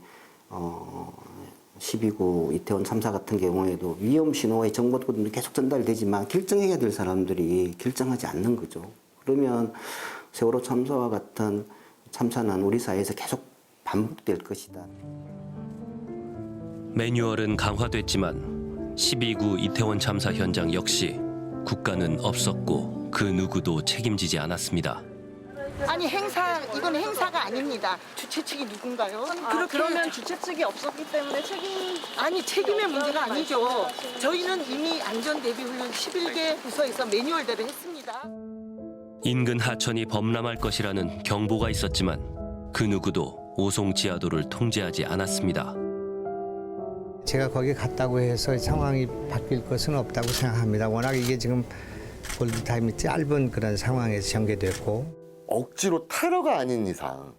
12구 이태원 참사 같은 경우에도 위험 신호의 정보도 계속 전달되지만 결정해야 될 사람들이 결정하지 않는 거죠. 그러면 세월호 참사와 같은 참사는 우리 사회에서 계속 반복될 것이다. 매뉴얼은 강화됐지만 12구 이태원 참사 현장 역시 국가는 없었고 그 누구도 책임지지 않았습니다. 아니 이건 행사가 아닙니다. 주최 측이 누군가요? 그러면 주최 측이 없었기 때문에 책임의 문제가 아니죠. 저희는 이미 안전대비훈련 11개 부서에서 매뉴얼대로 했습니다. 인근 하천이 범람할 것이라는 경보가 있었지만 그 누구도 오송 지하도를 통제하지 않았습니다. 제가 거기 갔다고 해서 상황이 바뀔 것은 없다고 생각합니다. 워낙 이게 지금 골든타임이 짧은 그런 상황에서 전개됐고, 억지로 테러가 아닌 이상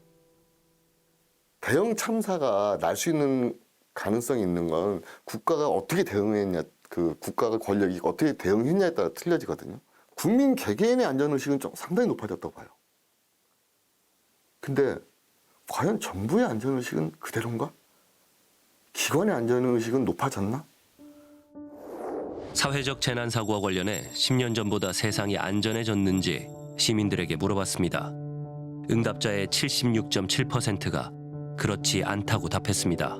대형 참사가 날 수 있는 가능성이 있는 건 국가가 어떻게 대응했냐, 그 국가가 권력이 어떻게 대응했냐에 따라 틀려지거든요. 국민 개개인의 안전의식은 좀 상당히 높아졌다고 봐요. 근데 과연 정부의 안전의식은 그대로인가? 기관의 안전의식은 높아졌나? 사회적 재난사고와 관련해 10년 전보다 세상이 안전해졌는지 시민들에게 물어봤습니다. 응답자의 76.7%가 그렇지 않다고 답했습니다.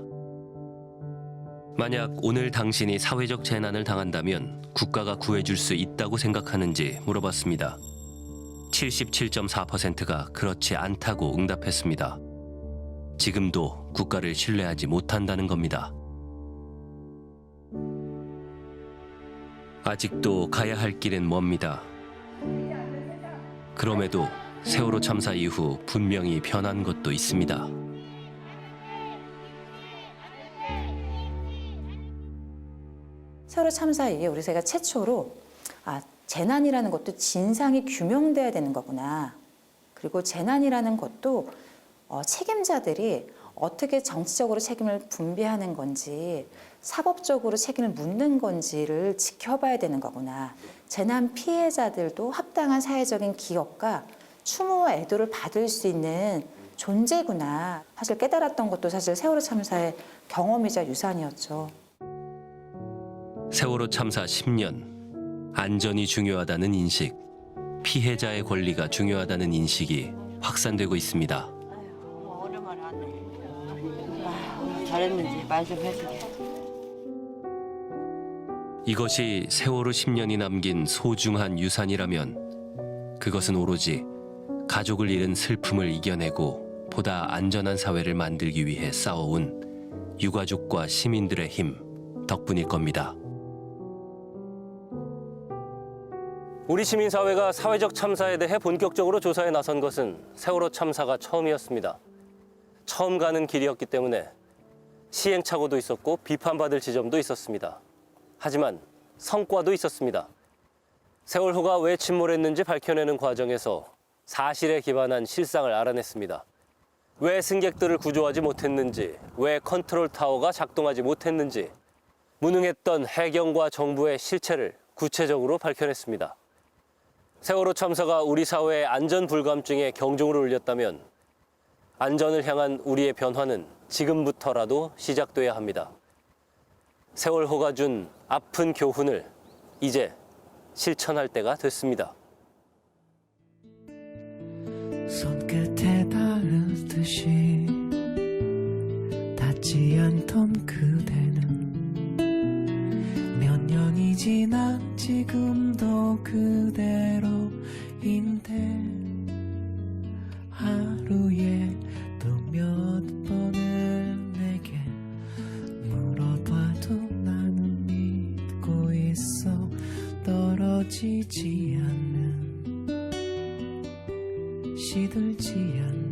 만약 오늘 당신이 사회적 재난을 당한다면 국가가 구해줄 수 있다고 생각하는지 물어봤습니다. 77.4%가 그렇지 않다고 응답했습니다. 지금도 국가를 신뢰하지 못한다는 겁니다. 아직도 가야 할 길은 멉니다. 그럼에도 세월호 참사 이후 분명히 변한 것도 있습니다. 세월호 참사 이후에 우리 사회가 최초로 재난이라는 것도 진상이 규명돼야 되는 거구나. 그리고 재난이라는 것도 책임자들이 어떻게 정치적으로 책임을 분배하는 건지, 사법적으로 책임을 묻는 건지를 지켜봐야 되는 거구나. 재난 피해자들도 합당한 사회적인 기업과 추모와 애도를 받을 수 있는 존재구나. 사실 깨달았던 것도 사실 세월호 참사의 경험이자 유산이었죠. 세월호 참사 10년, 안전이 중요하다는 인식, 피해자의 권리가 중요하다는 인식이 확산되고 있습니다. 잘했는지 말씀해주게. 이것이 세월호 10년이 남긴 소중한 유산이라면 그것은 오로지 가족을 잃은 슬픔을 이겨내고 보다 안전한 사회를 만들기 위해 싸워온 유가족과 시민들의 힘 덕분일 겁니다. 우리 시민사회가 사회적 참사에 대해 본격적으로 조사에 나선 것은 세월호 참사가 처음이었습니다. 처음 가는 길이었기 때문에 시행착오도 있었고 비판받을 지점도 있었습니다. 하지만 성과도 있었습니다. 세월호가 왜 침몰했는지 밝혀내는 과정에서 사실에 기반한 실상을 알아냈습니다. 왜 승객들을 구조하지 못했는지, 왜 컨트롤타워가 작동하지 못했는지, 무능했던 해경과 정부의 실체를 구체적으로 밝혀냈습니다. 세월호 참사가 우리 사회의 안전 불감증에 경종을 울렸다면 안전을 향한 우리의 변화는 지금부터라도 시작돼야 합니다. 세월호가 준 아픈 교훈을 이제 실천할 때가 됐습니다. 손끝에 닿을 듯이 닿지 않던 그대는 몇 년이 지난 지금도 그대로인데 하루에 또 몇 번을 내게 물어봐도 나는 믿고 있어. 떨어지지 않는 시들지 않는